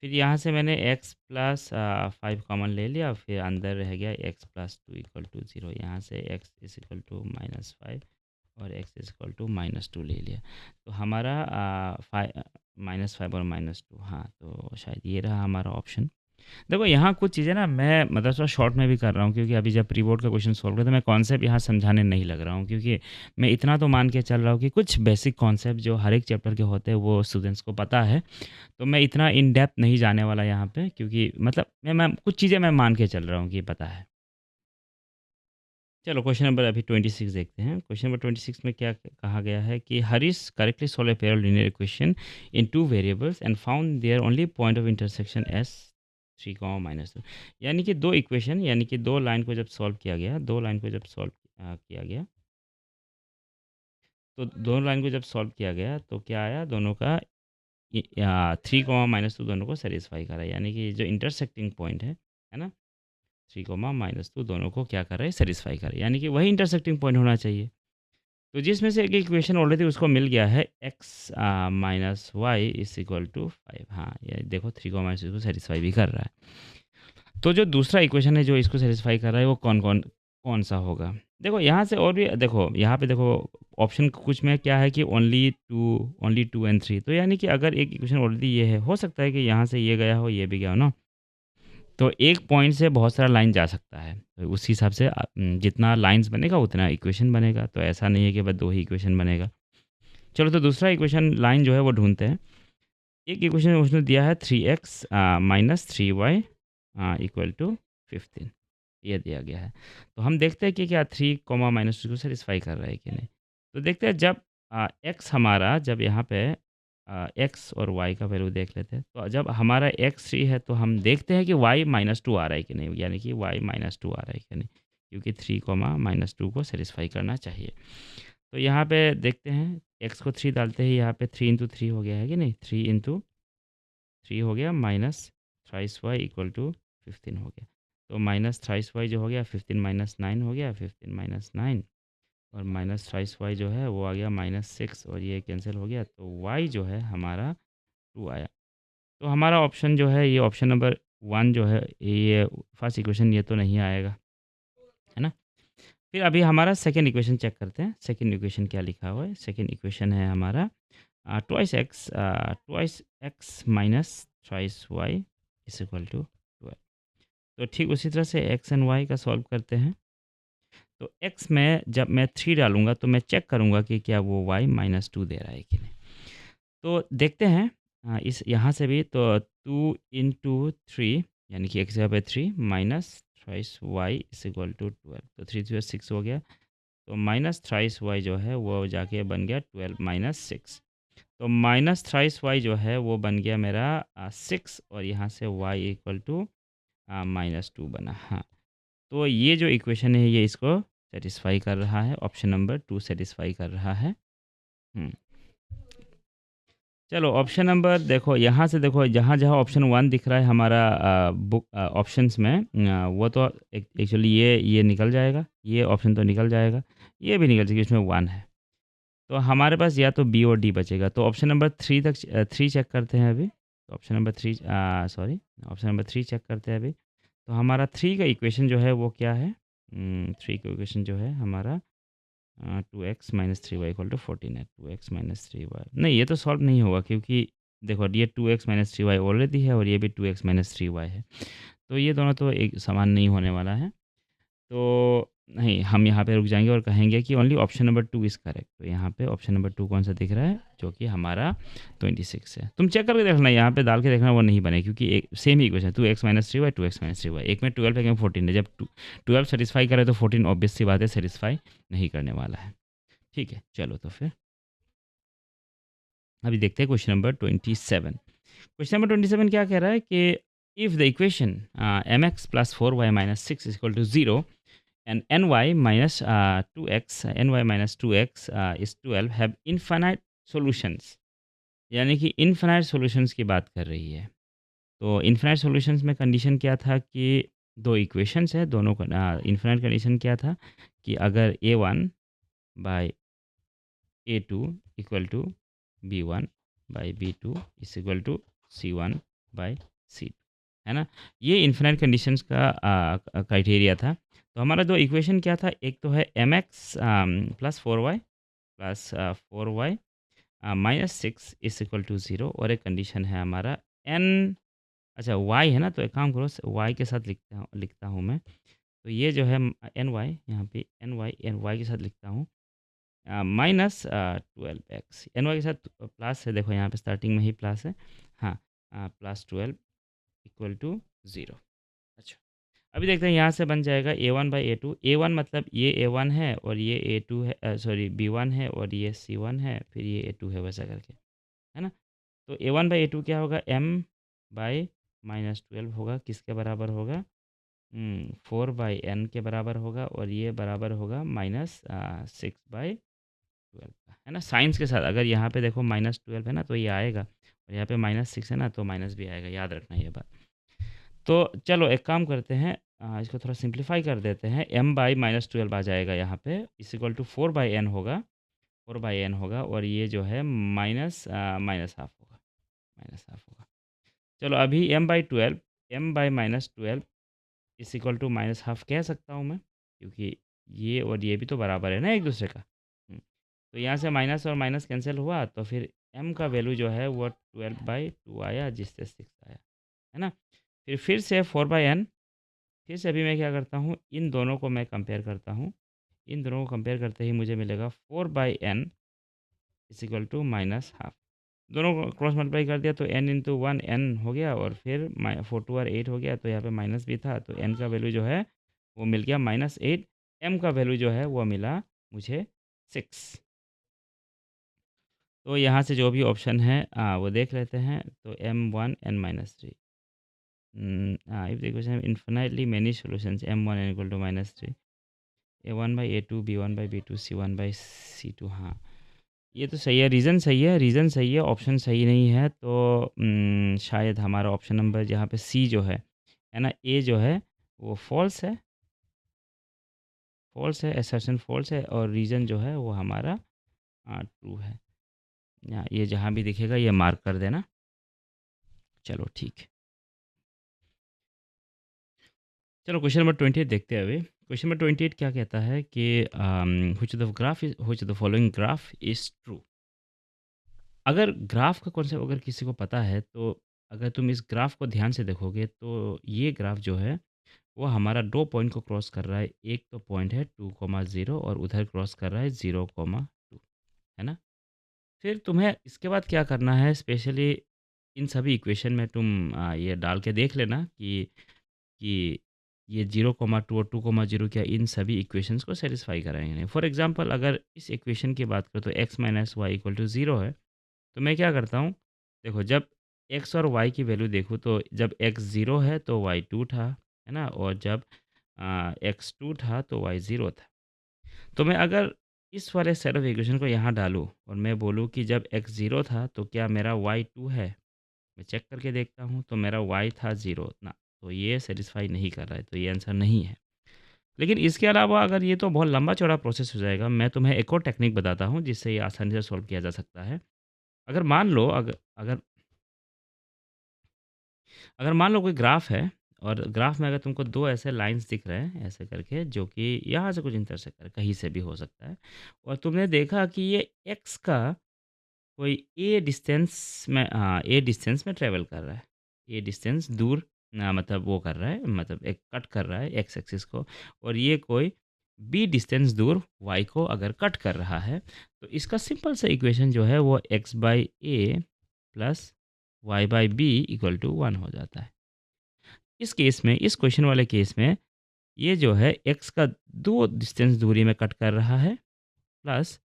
फिर यहाँ से मैंने x प्लस 5 कॉमन ले लिया, फिर अंदर रह गया x प्लस 2 इक्वल टू 0। यहाँ से x इज इक्वल टू -5 और x इज इक्वल टू -2 ले लिया। तो हमारा -5 और -2, हाँ, तो शायद ये रहा हमारा ऑप्शन। देखो यहाँ कुछ चीज़ें ना मैं मतलब थोड़ा शॉर्ट में भी कर रहा हूँ, क्योंकि अभी जब प्री बोर्ड का क्वेश्चन सॉल्व करते, मैं कॉन्सेप्ट यहाँ समझाने नहीं लग रहा हूँ, क्योंकि मैं इतना तो मान के चल रहा हूँ कि कुछ बेसिक कॉन्सेप्ट जो हर एक चैप्टर के होते हैं वो स्टूडेंट्स को पता है। तो मैं इतना इन डेप्थ नहीं जाने वाला यहाँ पे, क्योंकि मतलब मैं कुछ चीज़ें मैं मान के चल रहा हूँ कि पता है। चलो क्वेश्चन नंबर अभी 26 देखते हैं। क्वेश्चन नंबर 26 में क्या कहा गया है कि Harish correctly solve a pair of linear equation in two variables and found their only point of intersection as 3 -2। यानी कि दो इक्वेशन, यानी कि दो लाइन को जब सॉल्व किया गया, दो लाइन को जब सॉल्व किया गया, तो दोनों लाइन को जब सॉल्व किया गया तो क्या आया, दोनों का 3 -2 दोनों को सेटिस्फाई करा, यानी कि जो इंटरसेक्टिंग पॉइंट है ना, 3 -2 दोनों को क्या कर रहा है, सेटिस्फाई कर रहा है, यानी कि वही इंटरसेक्टिंग पॉइंट होना चाहिए। तो जिसमें से एक इक्वेशन ऑलरेडी उसको मिल गया है, x minus y is equal to 5। हाँ, ये देखो 3 को सेटिस्फाई भी कर रहा है। तो जो दूसरा इक्वेशन है जो इसको सेटिस्फाई कर रहा है वो कौन सा होगा। देखो यहाँ से और भी देखो, यहाँ पे देखो ऑप्शन कुछ में क्या है कि ओनली टू एंड थ्री, तो यानी कि अगर एक इक्वेशन ऑलरेडी ये है, हो सकता है कि यहाँ से ये गया हो, ये भी गया हो ना, तो एक पॉइंट से बहुत सारा लाइन जा सकता है, तो उस हिसाब से जितना लाइंस बनेगा उतना इक्वेशन बनेगा, तो ऐसा नहीं है कि बस दो ही इक्वेशन बनेगा। चलो तो दूसरा इक्वेशन लाइन जो है वो ढूंढते हैं। एक इक्वेशन उसने दिया है 3x minus 3y equal to 15, ये दिया गया है। तो हम देखते हैं कि क्या 3 - 2 को सेटिस्फाई कर रहा है कि नहीं। तो देखते हैं जब x हमारा, जब यहाँ पे x और y का वैल्यू देख लेते हैं, तो जब हमारा x 3 है तो हम देखते हैं कि y -2 आ रहा है कि नहीं, यानी कि y -2 आ रहा है कि नहीं, क्योंकि 3 - 2 को सेटिस्फाई करना चाहिए। तो यहाँ पे देखते हैं, x को 3 डालते हैं, यहाँ पे 3 × 3 हो गया है कि नहीं, 3 × 3 हो गया, minus thrice y equal to 15 हो गया। तो माइनस थ्राइस वाई जो हो गया 15 - 9 हो गया, 15 - 9 और माइनस थ्राइस वाई जो है वो आ गया -6, और ये कैंसिल हो गया, तो वाई जो है हमारा 2 आया। तो हमारा ऑप्शन जो है, ये ऑप्शन नंबर 1 जो है, ये फर्स्ट इक्वेशन ये तो नहीं आएगा, है ना। फिर अभी हमारा सेकेंड इक्वेशन चेक करते हैं। सेकेंड इक्वेशन क्या लिखा हुआ है, सेकेंड इक्वेशन है हमारा twice x minus thrice y is equal to 12। तो ठीक उसी तरह से एक्स एंड वाई का सॉल्व करते हैं। तो एक्स में जब मैं 3 डालूंगा तो मैं चेक करूंगा कि क्या वो वाई -2 दे रहा है कि नहीं। तो देखते हैं इस यहाँ से भी, तो 2 × 3 यानी कि एक्स पे 3 minus thrice y is equal to 12, तो 3 3 6 हो गया। तो माइनस थ्राइस वाई जो है वो जाके बन गया 12 - 6। तो माइनस थ्राइस वाई जो है वो बन गया मेरा 6, और यहाँ से वाई इक्वल टू -2 बना। हाँ, तो ये जो इक्वेशन है ये इसको सेटिस्फाई कर रहा है, ऑप्शन नंबर 2 सेटिस्फाई कर रहा है। हम्म, चलो ऑप्शन नंबर देखो, यहाँ से देखो, जहाँ जहाँ ऑप्शन 1 दिख रहा है हमारा बुक ऑप्शंस में, वो तो एक्चुअली ये निकल जाएगा, ये ऑप्शन तो निकल जाएगा, ये भी निकल जाएगा, इसमें 1 है। तो हमारे पास या तो बी और डी बचेगा, तो ऑप्शन नंबर 3 तक 3 चेक करते हैं अभी। तो option number 3 sorry, option number 3 check करते हैं अभी। तो हमारा 3 का इक्वेशन जो है वो क्या है, 3 का इक्वेशन जो है हमारा 2x - 3y = 14 है। 2x - 3y, नहीं ये तो सॉल्व नहीं होगा, क्योंकि देखो ये 2x - 3y ऑलरेडी है और ये भी 2x - 3y है, तो ये दोनों तो एक समान नहीं होने वाला है। तो नहीं, हम यहाँ पे रुक जाएंगे और कहेंगे कि only option number 2 is correct. तो यहाँ पे ऑप्शन नंबर 2 कौन सा दिख रहा है, जो कि हमारा 26 है। तुम चेक करके देखना, यहाँ पे डाल के देखना, वो नहीं बने, क्योंकि एक सेम ही equation 2x - 3y 2x - 3y, एक में 12 है, एक में 14 है। जब 12 सेटिस्फाई करे तो 14 ऑब्वियस सी बात है सेटिस्फाई नहीं करने वाला है। ठीक है, चलो तो फिर अभी देखते हैं क्वेश्चन नंबर 27। क्वेश्चन नंबर 27 क्या कह रहा है कि if the equation mx + 4y - 6 = 0 and ny - 2x is 12 have infinite solutions, यानी कि इनफिनाइट सॉल्यूशंस की बात कर रही है। तो इनफिनाइट सॉल्यूशंस में कंडीशन क्या था कि दो इक्वेशंस है, दोनों का इनफिनाइट कंडीशन क्या था कि अगर a1/a2 equal to b1/b2 is equal to c1/c2, है ना। ये इनफिनाइट कंडीशंस का क्राइटेरिया था। तो हमारा दो इक्वेशन क्या था, एक तो है mx + 4y + 4y -6 is equal to 0, और एक कंडीशन है हमारा n अच्छा y है ना, तो एक काम करो, y के साथ लिखता हूँ मैं। तो ये जो है एन वाई, यहाँ पे एन वाई के साथ लिखता हूँ, माइनस 12x। एन वाई के साथ प्लस है, देखो यहाँ पे स्टार्टिंग में ही प्लस है। हाँ, प्लस 12 इक्वल टू 0। अच्छा, अभी देखते हैं, यहाँ से बन जाएगा a1/a2। a1 मतलब ये a1 है और ये a2 है, सॉरी b1 है और ये c1 है, फिर ये a2 है, वैसा करके, है ना। तो a1/a2 क्या होगा, m/-12 होगा, किसके बराबर होगा, 4/n के बराबर होगा, और ये बराबर होगा -6/12 का, है ना। साइंस के साथ अगर यहाँ पे देखो -12 है ना, तो ये आएगा, और यहाँ पे -6 है ना, तो माइनस भी आएगा, याद रखना ये बात। तो चलो एक काम करते हैं, इसको थोड़ा सिंप्लीफाई कर देते हैं। m/-12 आ जाएगा यहाँ पे, इज इक्वल टू 4/n होगा, 4/n होगा, और ये जो है माइनस हाफ होगा, माइनस हाफ होगा। चलो अभी m/12, m/-12 is equal to minus half कह सकता हूँ मैं, क्योंकि ये और ये भी तो बराबर है ना एक दूसरे का। तो यहाँ से माइनस और माइनस कैंसिल हुआ, तो फिर m का वैल्यू जो है वो 12/2 आया, जिससे 6 आया, है ना। फिर से 4/n, फिर से अभी मैं क्या करता हूँ, इन दोनों को मैं कंपेयर करता हूँ। इन दोनों को कंपेयर करते ही मुझे मिलेगा 4/n is equal to minus half. दोनों को क्रॉस मल्टीप्लाई कर दिया तो n इंटू 1 n हो गया, और फिर 4 2 8 हो गया, तो यहाँ पे माइनस भी था, तो n का वैल्यू जो है वो मिल गया -8। m का वैल्यू जो है वो मिला मुझे 6। तो यहाँ से जो भी ऑप्शन है वो देख लेते हैं। तो m1 n-3, if the question infinitely many solutions m1 n equal to -3, a1/a2 b1/b2 c1/c2। हाँ, ये तो सही है, रीज़न सही है, रीज़न सही है, ऑप्शन सही नहीं है, तो शायद हमारा ऑप्शन नंबर जहाँ पे सी जो है ना, ए जो है वो फॉल्स है, फॉल्स है, असर्शन फॉल्स है, और रीज़न जो है वो हमारा ट्रू है। ये जहाँ भी दिखेगा ये मार्क कर देना। चलो ठीक है। चलो क्वेश्चन नंबर 28 देखते हैं अभी। क्वेश्चन नंबर 28 क्या कहता है कि which of the following graph is true. अगर ग्राफ का कॉन्सेप्ट अगर किसी को पता है, तो अगर तुम इस ग्राफ को ध्यान से देखोगे, तो ये ग्राफ जो है वो हमारा 2 पॉइंट को क्रॉस कर रहा है। एक तो पॉइंट है 2,0 और उधर क्रॉस कर रहा है 0,2, है ना। फिर तुम्हें इसके बाद क्या करना है, स्पेशली इन सभी इक्वेशन में तुम ये डाल के देख लेना कि ये 0,2 और 2,0 क्या इन सभी इक्वेशंस को सेटिस्फाई कराएंगे। फॉर एग्जांपल अगर इस इक्वेशन की बात करें तो x minus y equal to 0 है, तो मैं क्या करता हूँ, देखो जब x और y की वैल्यू देखूँ, तो जब x 0 है तो y 2 था, है ना, और जब x 2 था तो y 0 था। तो मैं अगर इस वाले सेट ऑफ इक्वेशन को यहाँ डालूँ और मैं बोलूँ कि जब x 0 था तो क्या मेरा y 2 है, मैं चेक करके देखता हूँ, तो मेरा y था 0 ना, तो ये सेटिस्फाई नहीं कर रहा है, तो ये आंसर नहीं है। लेकिन इसके अलावा अगर ये तो बहुत लंबा चौड़ा प्रोसेस हो जाएगा, मैं तुम्हें एक और टेक्निक बताता हूँ जिससे ये आसानी से सॉल्व किया जा सकता है। अगर मान लो अगर अगर मान लो कोई ग्राफ है, और ग्राफ में अगर तुमको दो ऐसे लाइंस दिख रहे हैं ऐसे करके, जो कि यहाँ से कुछ इंटरसेक्ट कर कहीं से भी हो सकता है, और तुमने देखा कि ये एक्स का कोई ए डिस्टेंस में ट्रेवल कर रहा है, ए डिस्टेंस दूर, मतलब वो कर रहा है, मतलब एक कट कर रहा है एक्स एक्सिस को, और ये कोई बी डिस्टेंस दूर वाई को अगर कट कर रहा है, तो इसका सिंपल सा इक्वेशन जो है वो x by a plus y by b equal to 1 हो जाता है। इस केस में, इस क्वेश्चन वाले केस में, ये जो है एक्स का दो डिस्टेंस दूरी में कट कर रहा है, प्लस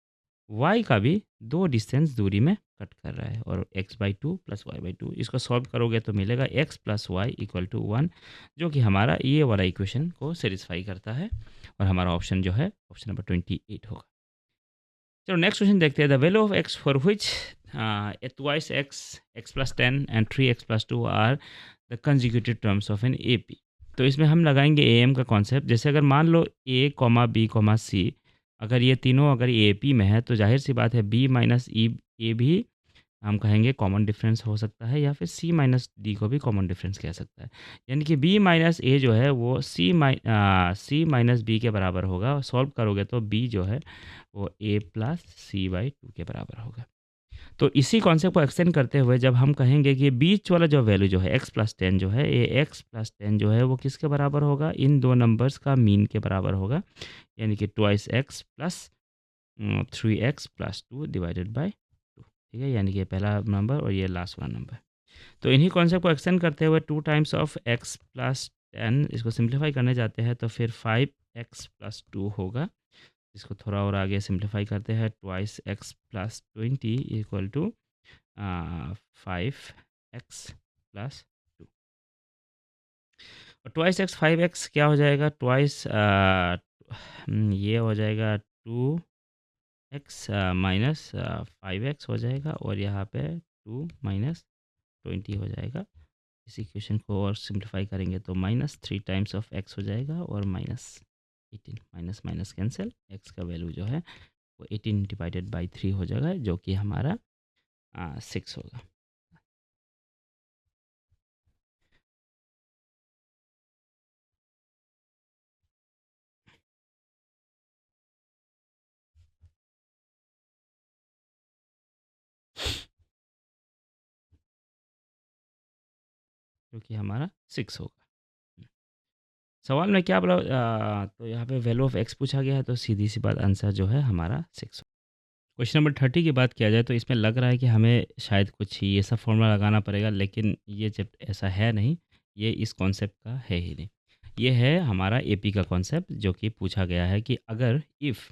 वाई का भी दो डिस्टेंस दूरी में कट कर रहा है, और x/2 प्लस y/2, इसको सॉल्व करोगे तो मिलेगा x plus y equal to 1, जो कि हमारा ये वाला इक्वेशन को सेटिस्फाई करता है, और हमारा ऑप्शन जो है ऑप्शन नंबर 28 होगा। चलो नेक्स्ट क्वेश्चन देखते हैं। The value of x for which twice x plus 10 and 3x plus 2 are the consecutive terms of an AP। तो इसमें हम लगाएंगे AM का कॉन्सेप्ट। जैसे अगर मान लो A, B, C, अगर ये तीनों अगर AP में है, तो जाहिर सी बात है B माइनस ए भी हम कहेंगे कॉमन डिफरेंस हो सकता है, या फिर C माइनस डी को भी कॉमन डिफरेंस कह सकता है। यानी कि B माइनस ए जो है वो C माइनस बी के बराबर होगा, और सॉल्व करोगे तो B जो है वो A प्लस C/2 के बराबर होगा। तो इसी कॉन्सेप्ट को एक्सटेंड करते हुए जब हम कहेंगे कि बीच वाला जो वैल्यू जो है x+10 जो है, ये x+10 जो है वो किसके बराबर होगा? इन 2 नंबर्स का मीन के बराबर होगा, यानी कि twice x plus 3x+2 divided by 2, ठीक है? यानी कि ये पहला नंबर और ये लास्ट वाला नंबर। तो इन्हीं कॉन्सेप्ट को एक्सटेंड करते हुए 2 टाइम्स ऑफ x+10 इसको सिंप्लीफाई करने जाते हैं तो फिर 5x+2 होगा। इसको थोड़ा और आगे सिंप्लीफाई करते हैं, twice x+20 equal to 5x+2। और ट्वाइस x 5x क्या हो जाएगा? ट्वाइस ये हो जाएगा 2x माइनस 5x हो जाएगा, और यहाँ पे 2 माइनस 20 हो जाएगा। इस इक्वेशन को और सिंप्लीफाई करेंगे तो माइनस 3 टाइम्स ऑफ x हो जाएगा और minus 18, minus minus cancel, x का वैल्यू जो है वो 18 डिवाइडेड बाई 3 हो जाएगा, जो कि हमारा 6 होगा। जो कि हमारा 6 होगा। सवाल में क्या बोला? तो यहाँ पे वैल्यू ऑफ x पूछा गया है, तो सीधी सी बात आंसर जो है हमारा 6। क्वेश्चन नंबर 30 की बात किया जाए तो इसमें लग रहा है कि हमें शायद कुछ ये सब फॉर्मूला लगाना पड़ेगा, लेकिन ये जब ऐसा है नहीं, ये इस कॉन्सेप्ट का है ही नहीं। ये है हमारा एपी का कॉन्सेप्ट, जो कि पूछा गया है कि अगर इफ़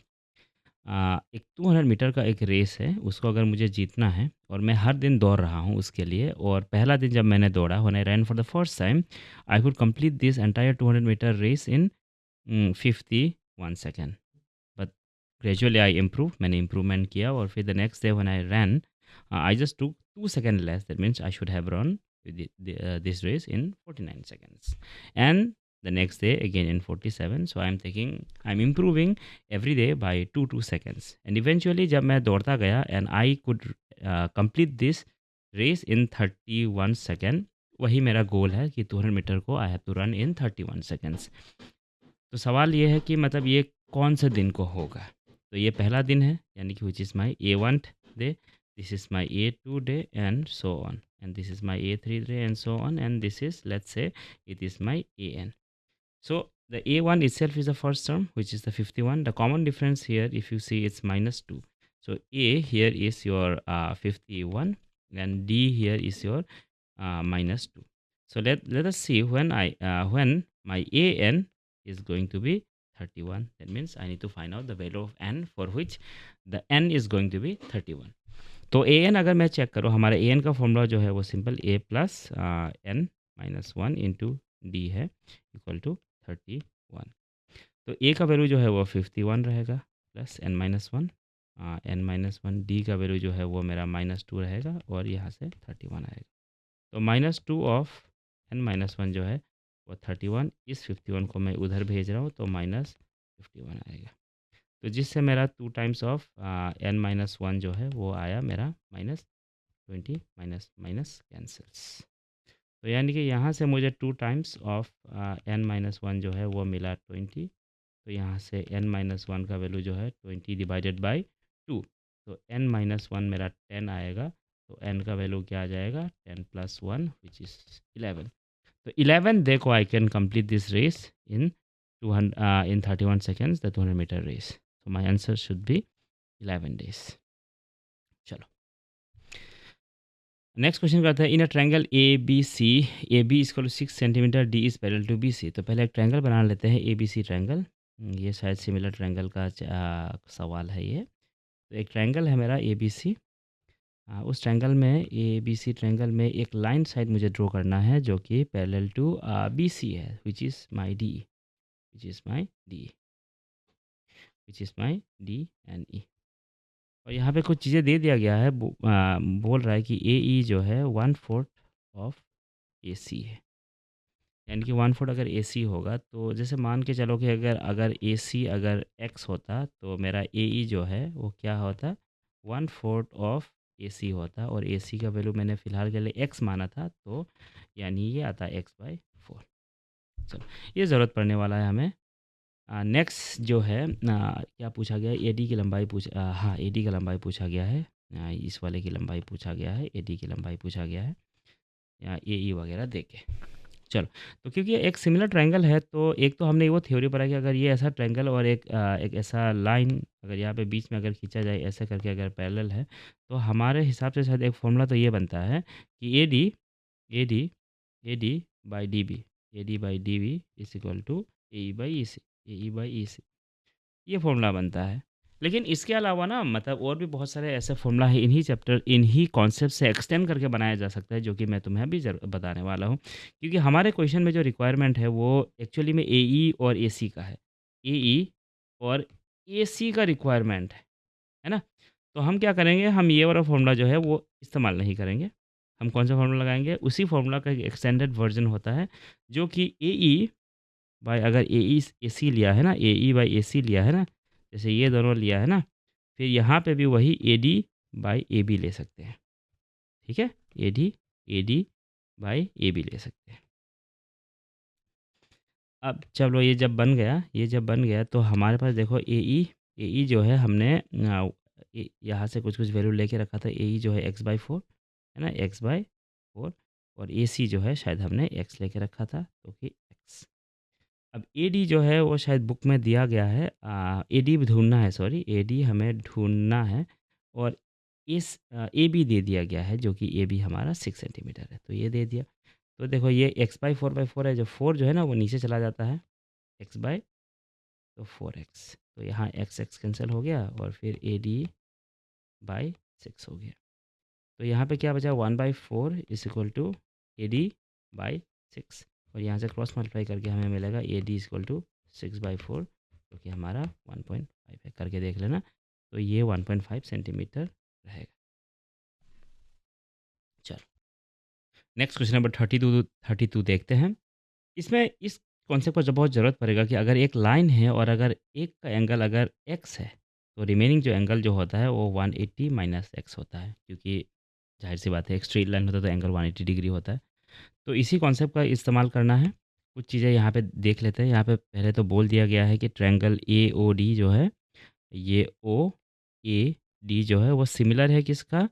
एक 200 मीटर का एक रेस है, उसको अगर मुझे जीतना है और मैं हर दिन दौड़ रहा हूँ उसके लिए, और पहला दिन जब मैंने दौड़ा, when I ran for the first time, I could complete this entire 200 metre race in 51 second, but gradually I improve, मैंने इम्प्रूवमेंट किया, और फिर the next day when I ran, I just to 2 second less, that means I should have run this race in 49 seconds, and the next day again in 47. So I'm thinking I'm improving every day by 2 seconds, and eventually जब मैं दौड़ता गया and I could complete this race in 31 second, वही मेरा गोल है कि 200 metre को I have to run in 31 seconds। तो सवाल ये है कि मतलब ये कौन से दिन को होगा? तो ये पहला दिन है, यानी कि विच is my A1 day, this is my A2 day and so on, and this is my A3 day and so on, and this is, let's say it is my AN. So the A1 itself is the first term, which is the 51. The common difference here, if you see, it's -2. So A here is your 51, and D here is your -2. So let us see when my AN is going to be 31. That means I need to find out the value of n for which the n is going to be 31. तो an अगर मैं check करूँ, हमारा an का formula जो है वो simple a plus n minus 1 into D है, इक्वल टू 31। तो a का वैल्यू जो है वो 51 रहेगा, plus n minus 1, n-1, D का वैल्यू जो है वो मेरा -2 रहेगा, और यहाँ से 31 आएगा। तो -2 ऑफ n-1 जो है वो 31, इस 51 को मैं उधर भेज रहा हूँ, तो -51 आएगा। तो जिससे मेरा 2 टाइम्स ऑफ n-1 जो है वो आया मेरा -20, माइनस माइनस कैंसल्स। तो यानी कि यहाँ से मुझे 2 टाइम्स ऑफ n-1 जो है वो मिला 20। तो यहाँ से n-1 का वैल्यू जो है 20 डिवाइडेड बाई 2, तो n-1 मेरा 10 आएगा। तो n का वैल्यू क्या आ जाएगा? 10 + 1 विच इज़ 11। तो 11 देखो, I can complete this race in 31 seconds, the 200 metre race. So my answer should be 11 days। चलो नेक्स्ट क्वेश्चन करते हैं। In a triangle A B C, A B equal 6 centimetre, D is parallel to B C. तो पहले एक triangle बना लेते हैं, ए B सी triangle. ये शायद सिमिलर ट्रायंगल का सवाल है ये। तो एक ट्रायंगल है मेरा ए बी सी। उस ट्रायंगल में, ए बी सी ट्रायंगल में एक लाइन साइड मुझे ड्रॉ करना है जो कि पैरेलल टू बी सी है, which is my D, which is my D, which is my D and E. और यहाँ पे कुछ चीज़ें दे दिया गया है, बोल रहा है कि ए ई जो है 1/4 ऑफ ए सी है, यानी कि 1/4 अगर ए सी होगा, तो जैसे मान के चलो कि अगर अगर ए सी अगर एक्स होता, तो मेरा ए ई जो है वो क्या होता? 1/4 ऑफ ए सी होता, और ए सी का वैल्यू मैंने फ़िलहाल के लिए एक्स माना था, तो यानी ये आता है x/4। चलो, ये ज़रूरत पड़ने वाला है हमें। नेक्स्ट जो है क्या पूछा गया है? एडी की लंबाई हाँ, एडी का लंबाई पूछा गया है। इस वाले की लंबाई पूछा गया है, एडी की लंबाई पूछा गया है, या एई वगैरह दे के। चलो, तो क्योंकि एक सिमिलर ट्रायंगल है, तो एक तो हमने वो थ्योरी पढ़ा कि अगर ये ऐसा ट्रायंगल और एक ऐसा लाइन अगर यहाँ पे बीच में अगर खींचा जाए ऐसे करके अगर पैरेलल है, तो हमारे हिसाब से शायद एक फ़ॉर्मूला तो ये बनता है कि AD AD by DB, AD by DB is equal to AE by EC, AE by EC, ये फ़ॉर्मूला बनता है। लेकिन इसके अलावा ना मतलब और भी बहुत सारे ऐसे फ़ॉर्मूला हैं, इन्हीं कॉन्सेप्ट से एक्सटेंड करके बनाया जा सकता है, जो कि मैं तुम्हें अभी बताने वाला हूँ। क्योंकि हमारे क्वेश्चन में जो रिक्वायरमेंट है वो एक्चुअली में एई और एसी का है। एई और एसी का रिक्वायरमेंट है ना? तो हम क्या करेंगे, हम ये वाला फ़ॉर्मूला जो है वो इस्तेमाल नहीं करेंगे। हम कौन-सा फ़ॉर्मूला लगाएँगे? उसी फ़ॉर्मूला का एक एक्सटेंडेड वर्ज़न होता है, जो कि एई बाय अगर एई एसी लिया है ना, एई बाय एसी लिया है ना, जैसे ये दोनों लिया है ना, फिर यहाँ पे भी वही एडी बाय एबी ले सकते हैं, ठीक है? एडी एडी बाय एबी ले सकते हैं। अब चलो ये जब बन गया तो हमारे पास देखो एई जो है हमने यहाँ से कुछ-कुछ वैल्यू लेके रखा था, एई जो है x/4 है ना, x/4 और एसी जो है शायद हमने x लेके रखा था, तो कि x। अब एडी जो है वो शायद बुक में दिया गया है, एडी ढूँढना है, सॉरी एडी हमें ढूँढना है, और एबी दे दिया गया है, जो कि एबी हमारा 6 सेंटीमीटर है, तो ये दे दिया। तो देखो ये x/4/4 है, जो 4 जो है ना वो नीचे चला जाता है, x बाय तो 4x, तो यहाँ x कैंसिल हो गया और फिर एडी बाय 6 हो गया। तो यहाँ पे क्या बचा, 1/4 is equal to AD by 6, और यहाँ से क्रॉस मल्टीप्लाई करके हमें मिलेगा एडी इज इक्वल टू 6/4, जो कि हमारा 1.5 है, करके देख लेना। तो ये 1.5 सेंटीमीटर रहेगा। चलो, नेक्स्ट क्वेश्चन नंबर 32 देखते हैं। इसमें इस कॉन्सेप्ट को जब बहुत ज़रूरत पड़ेगा कि अगर एक लाइन है और अगर एक का एंगल अगर एक्स है, तो रिमेनिंग जो एंगल जो होता है वो 180 माइनस एक्स होता है, क्योंकि ज़ाहिर सी बात है एक स्ट्रेट लाइन होता है तो एंगल 180 डिग्री होता है। तो इसी कॉन्सेप्ट का इस्तेमाल करना है। कुछ चीज़ें यहाँ पे देख लेते हैं। यहाँ पे पहले तो बोल दिया गया है कि ट्रायंगल एओडी जो है, ये ओएडी जो है वो सिमिलर है किसका,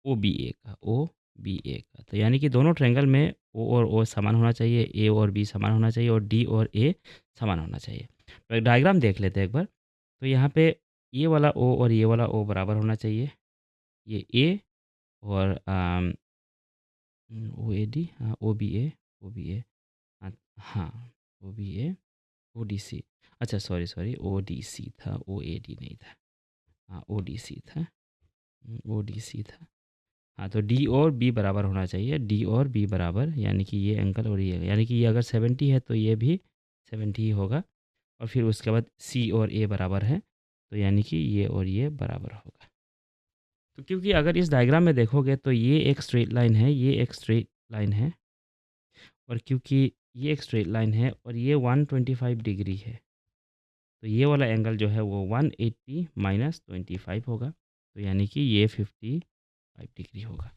ओबीए का, ओबीए का। तो यानी कि दोनों ट्रायंगल में ओ और ओ समान होना चाहिए, ए और बी समान होना चाहिए, और डी और ए समान होना चाहिए। तो एक डायग्राम देख लेते हैं एक बार। तो यहाँ पे ये वाला ओ और ये वाला ओ बराबर होना चाहिए। ये ए और ओएडी, हाँ, ओबीए, ओबीए, हाँ, हाँ, ओबीए, ओडीसी। अच्छा, सॉरी ओडीसी था, ओएडी नहीं था। हाँ, ओडीसी था, ओडीसी था। हाँ, तो डी और बी बराबर होना चाहिए, डी और बी बराबर, यानी कि ये एंगल और ये, यानी कि ये अगर 70 है तो ये भी 70 ही होगा, और फिर उसके बाद सी और ए बराबर है, तो यानी कि ये और ये बराबर होगा। तो क्योंकि अगर इस डायग्राम में देखोगे तो ये एक स्ट्रेट लाइन है, ये एक स्ट्रेट लाइन है, और क्योंकि ये एक स्ट्रेट लाइन है और ये 125 डिग्री है, तो ये वाला एंगल जो है वो 180 माइनस 25 होगा, तो यानी कि ये 55 डिग्री होगा।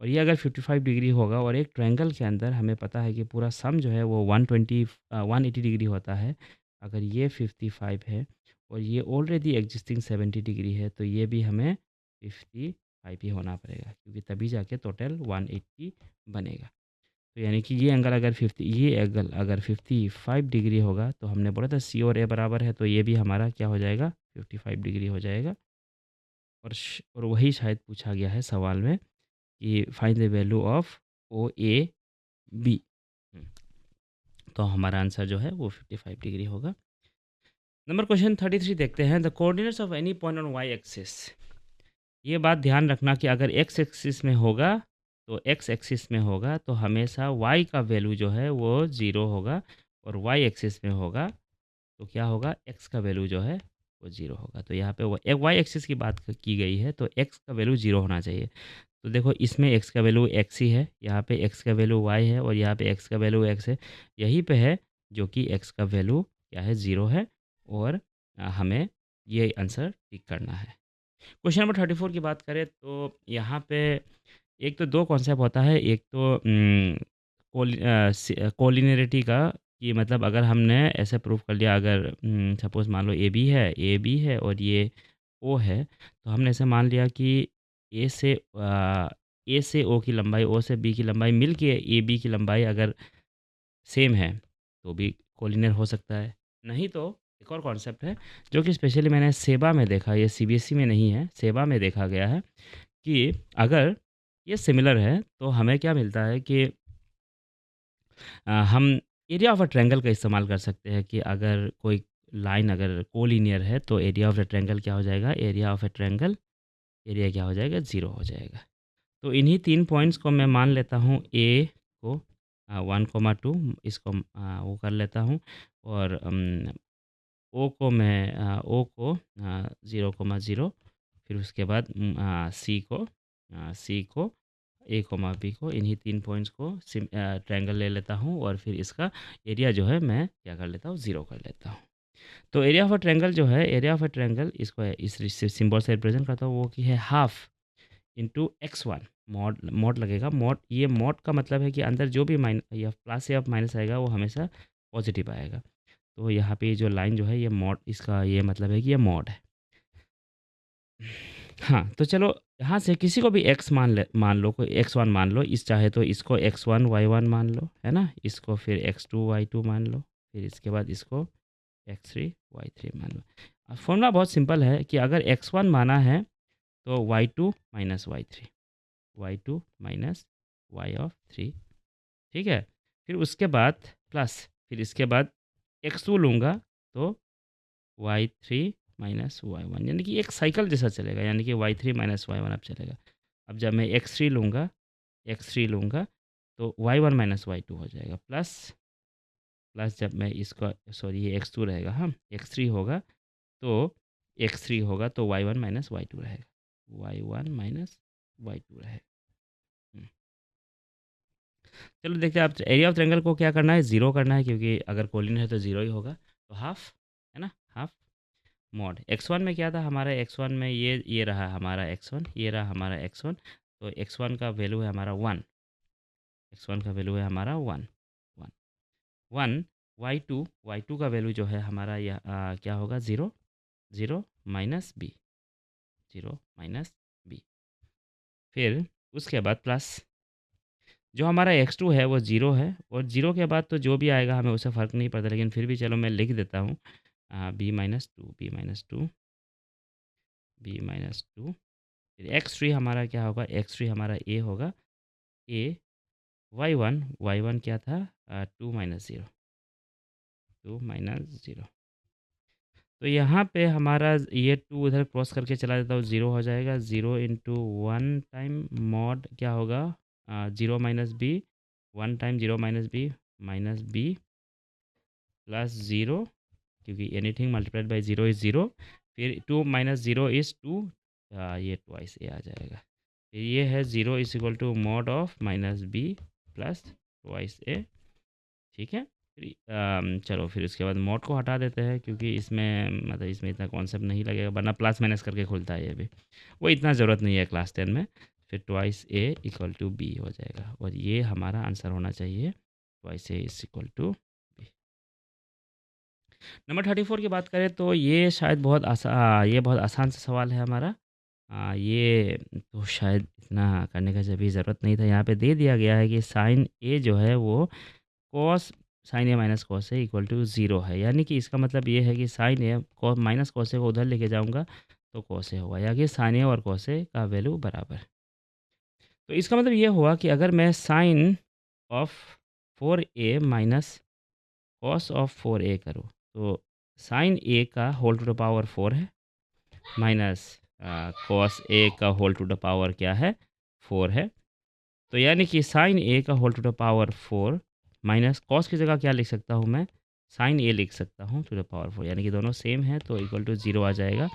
और ये अगर 55 डिग्री होगा, और एक ट्रायंगल के अंदर हमें पता है कि पूरा सम जो है वो 180 डिग्री होता है। अगर ये 55 है और ये ऑलरेडी एग्जिस्टिंग 70 डिग्री है, तो ये भी हमें 55 ही होना पड़ेगा, क्योंकि तभी जाके टोटल 180 बनेगा। तो यानी कि ये एंगल अगर 55 डिग्री होगा, तो हमने बोला था सी और ए बराबर है, तो ये भी हमारा क्या हो जाएगा, 55 डिग्री हो जाएगा। और वही शायद पूछा गया है सवाल में कि find the value of O A B. तो हमारा आंसर जो है वो 55 डिग्री होगा। नंबर क्वेश्चन 33 देखते हैं। The coordinates of any point on y axis. ये बात ध्यान रखना कि अगर एक्स एक्सिस में होगा, तो एक्स एक्सिस में होगा तो हमेशा वाई का वैल्यू जो है वो 0 होगा, और वाई एक्सिस में होगा तो क्या होगा, एक्स का वैल्यू जो है वो 0 होगा। तो यहाँ पे वाई एक्सिस की बात की गई है, तो एक्स का वैल्यू 0 होना चाहिए। तो देखो इसमें एक्स का वैल्यू एक्स ही है, यहाँ पे एक्स का वैल्यू वाई है, और यहाँ पे एक्स का वैल्यू एक्स है। यहीं पे है जो कि एक्स का वैल्यू क्या है, 0 है, और हमें ये आंसर टिक करना है। क्वेश्चन नंबर 34 की बात करें तो यहाँ पे एक तो दो कॉन्सेप्ट होता है। एक तो कोलिनियरिटी का, कि मतलब अगर हमने ऐसे प्रूव कर लिया, अगर सपोज़ मान लो ए बी है और ये ओ है, तो हमने ऐसे मान लिया कि ए से ओ की लंबाई, ओ से बी की लंबाई मिल के ए बी की लंबाई अगर सेम है तो भी कोलिनियर हो सकता है। नहीं तो एक और कॉन्सेप्ट है जो कि स्पेशली मैंने सेबा में देखा, ये सीबीएसई में नहीं है, सेबा में देखा गया है कि अगर ये सिमिलर है तो हमें क्या मिलता है कि हम एरिया ऑफ अ ट्रायंगल का इस्तेमाल कर सकते हैं कि अगर कोई लाइन अगर कोलिनियर है तो एरिया ऑफ द ट्रायंगल क्या हो जाएगा, area of a triangle, area क्या हो जाएगा, 0 हो जाएगा। तो इन्हीं 3 पॉइंट्स को मैं मान लेता हूँ, ए को 1,2 इसको वो कर लेता हूँ, और ओ को मैं ओ को 0,0, फिर उसके बाद सी को ए कोमा बी को, इन्हीं 3 पॉइंट्स को ट्रायंगल ले लेता हूँ और फिर इसका एरिया जो है मैं क्या कर लेता हूँ, 0 कर लेता हूँ। तो एरिया ऑफ अ ट्रायंगल जो है, एरिया ऑफ अ ट्रायंगल इसको इस सिंबल से रिप्रेजेंट करता हूँ, वो की है half into x1। Mod mod लगेगा, मॉड, ये मॉड का मतलब है कि अंदर जो भी या प्लस या माइनस आएगा वो हमेशा पॉजिटिव आएगा। तो यहाँ पे जो लाइन जो है ये मॉड, इसका ये मतलब है कि ये मॉड है। हाँ, तो चलो यहाँ से किसी को भी x मान लो, कोई x1 मान लो, इस चाहे तो इसको x1 y1 मान लो, है ना? इसको फिर x2 y2 मान लो, फिर इसके बाद इसको x3 y3 मान लो। अब फॉर्मूला बहुत सिंपल है कि अगर x1 माना है तो y2 minus y3, y2 minus y of 3, ठीक है? फिर उसके बाद प्लस, फिर इसके बाद x2 लूँगा तो y3 माइनस y1, यानी कि एक साइकिल जैसा चलेगा, यानी कि y3 माइनस y1 अब चलेगा। अब जब मैं x3 लूँगा तो y1 माइनस y2 हो जाएगा, प्लस प्लस जब मैं इसका, सॉरी ये x2 रहेगा, हाँ, x3 होगा तो y1 माइनस y2 रहेगा, y1 माइनस y2 रहेगा। चलो देखते हैं, आप एरिया ऑफ ट्रायंगल को क्या करना है, 0 करना है, क्योंकि अगर कोलिनियर है तो 0 ही होगा। तो हाफ, है ना, हाफ मॉड x1 में क्या था हमारा, x1 में ये रहा हमारा x1, ये रहा हमारा x1, तो x1 का वैल्यू है हमारा 1, x1 का वैल्यू है हमारा 1 1 1, y2 का वैल्यू जो है हमारा यह क्या होगा, 0 0 माइनस बी, 0 माइनस बी, फिर उसके बाद प्लस जो हमारा x2 है वो 0 है, और 0 के बाद तो जो भी आएगा हमें उससे फ़र्क नहीं पड़ता, लेकिन फिर भी चलो मैं लिख देता हूँ b minus two, b minus two, b minus two, फिर x3 हमारा क्या होगा, x3 हमारा a होगा, a y1 क्या था, 2 माइनस 0, 2 माइनस 0। तो यहाँ पे हमारा ये 2 उधर क्रॉस करके चला जाता हूँ, 0 हो जाएगा, 0 इंटू 1 टाइम मॉड क्या होगा, 0 minus b, 1 time 0 minus B plus 0, क्योंकि एनीथिंग मल्टीप्लाइड बाय 0 इज़ 0, फिर 2 माइनस 0 इज़ 2, ये ट्वाइस ए आ जाएगा। फिर ये है 0 is equal to mod of minus B plus twice A, ठीक है। फिर चलो फिर उसके बाद मॉड को हटा देते हैं, क्योंकि इसमें मतलब इसमें इतना कॉन्सेप्ट नहीं लगेगा, वरना प्लस माइनस करके खुलता है ये भी, वो इतना ज़रूरत नहीं है क्लास 10 में। फिर twice a equal to b हो जाएगा, और ये हमारा आंसर होना चाहिए, twice a is equal to b. Number 34 की बात करें तो ये शायद ये बहुत आसान सा सवाल है हमारा। ये तो शायद इतना करने का जब भी ज़रूरत नहीं था, यहाँ पे दे दिया गया है कि साइन ए जो है वो cos sine a minus cos a equal to 0 है, यानी कि इसका मतलब ये है कि sine a minus cos a को उधर लेके जाऊँगा तो कॉस ए होगा, या कि साइन ए और कॉस ए का वैल्यू बराबर। तो इसका मतलब ये हुआ कि अगर मैं sine of 4a minus cos of 4a करूँ, तो साइन ए का होल टू द पावर 4 है, माइनस कॉस ए का होल टू द पावर क्या है, 4 है। तो यानी कि साइन ए का whole to the power 4 minus cos की जगह क्या लिख सकता हूँ मैं, साइन ए लिख सकता हूँ टू द पावर 4, यानी कि दोनों सेम है तो इक्वल टू 0 आ जाएगा।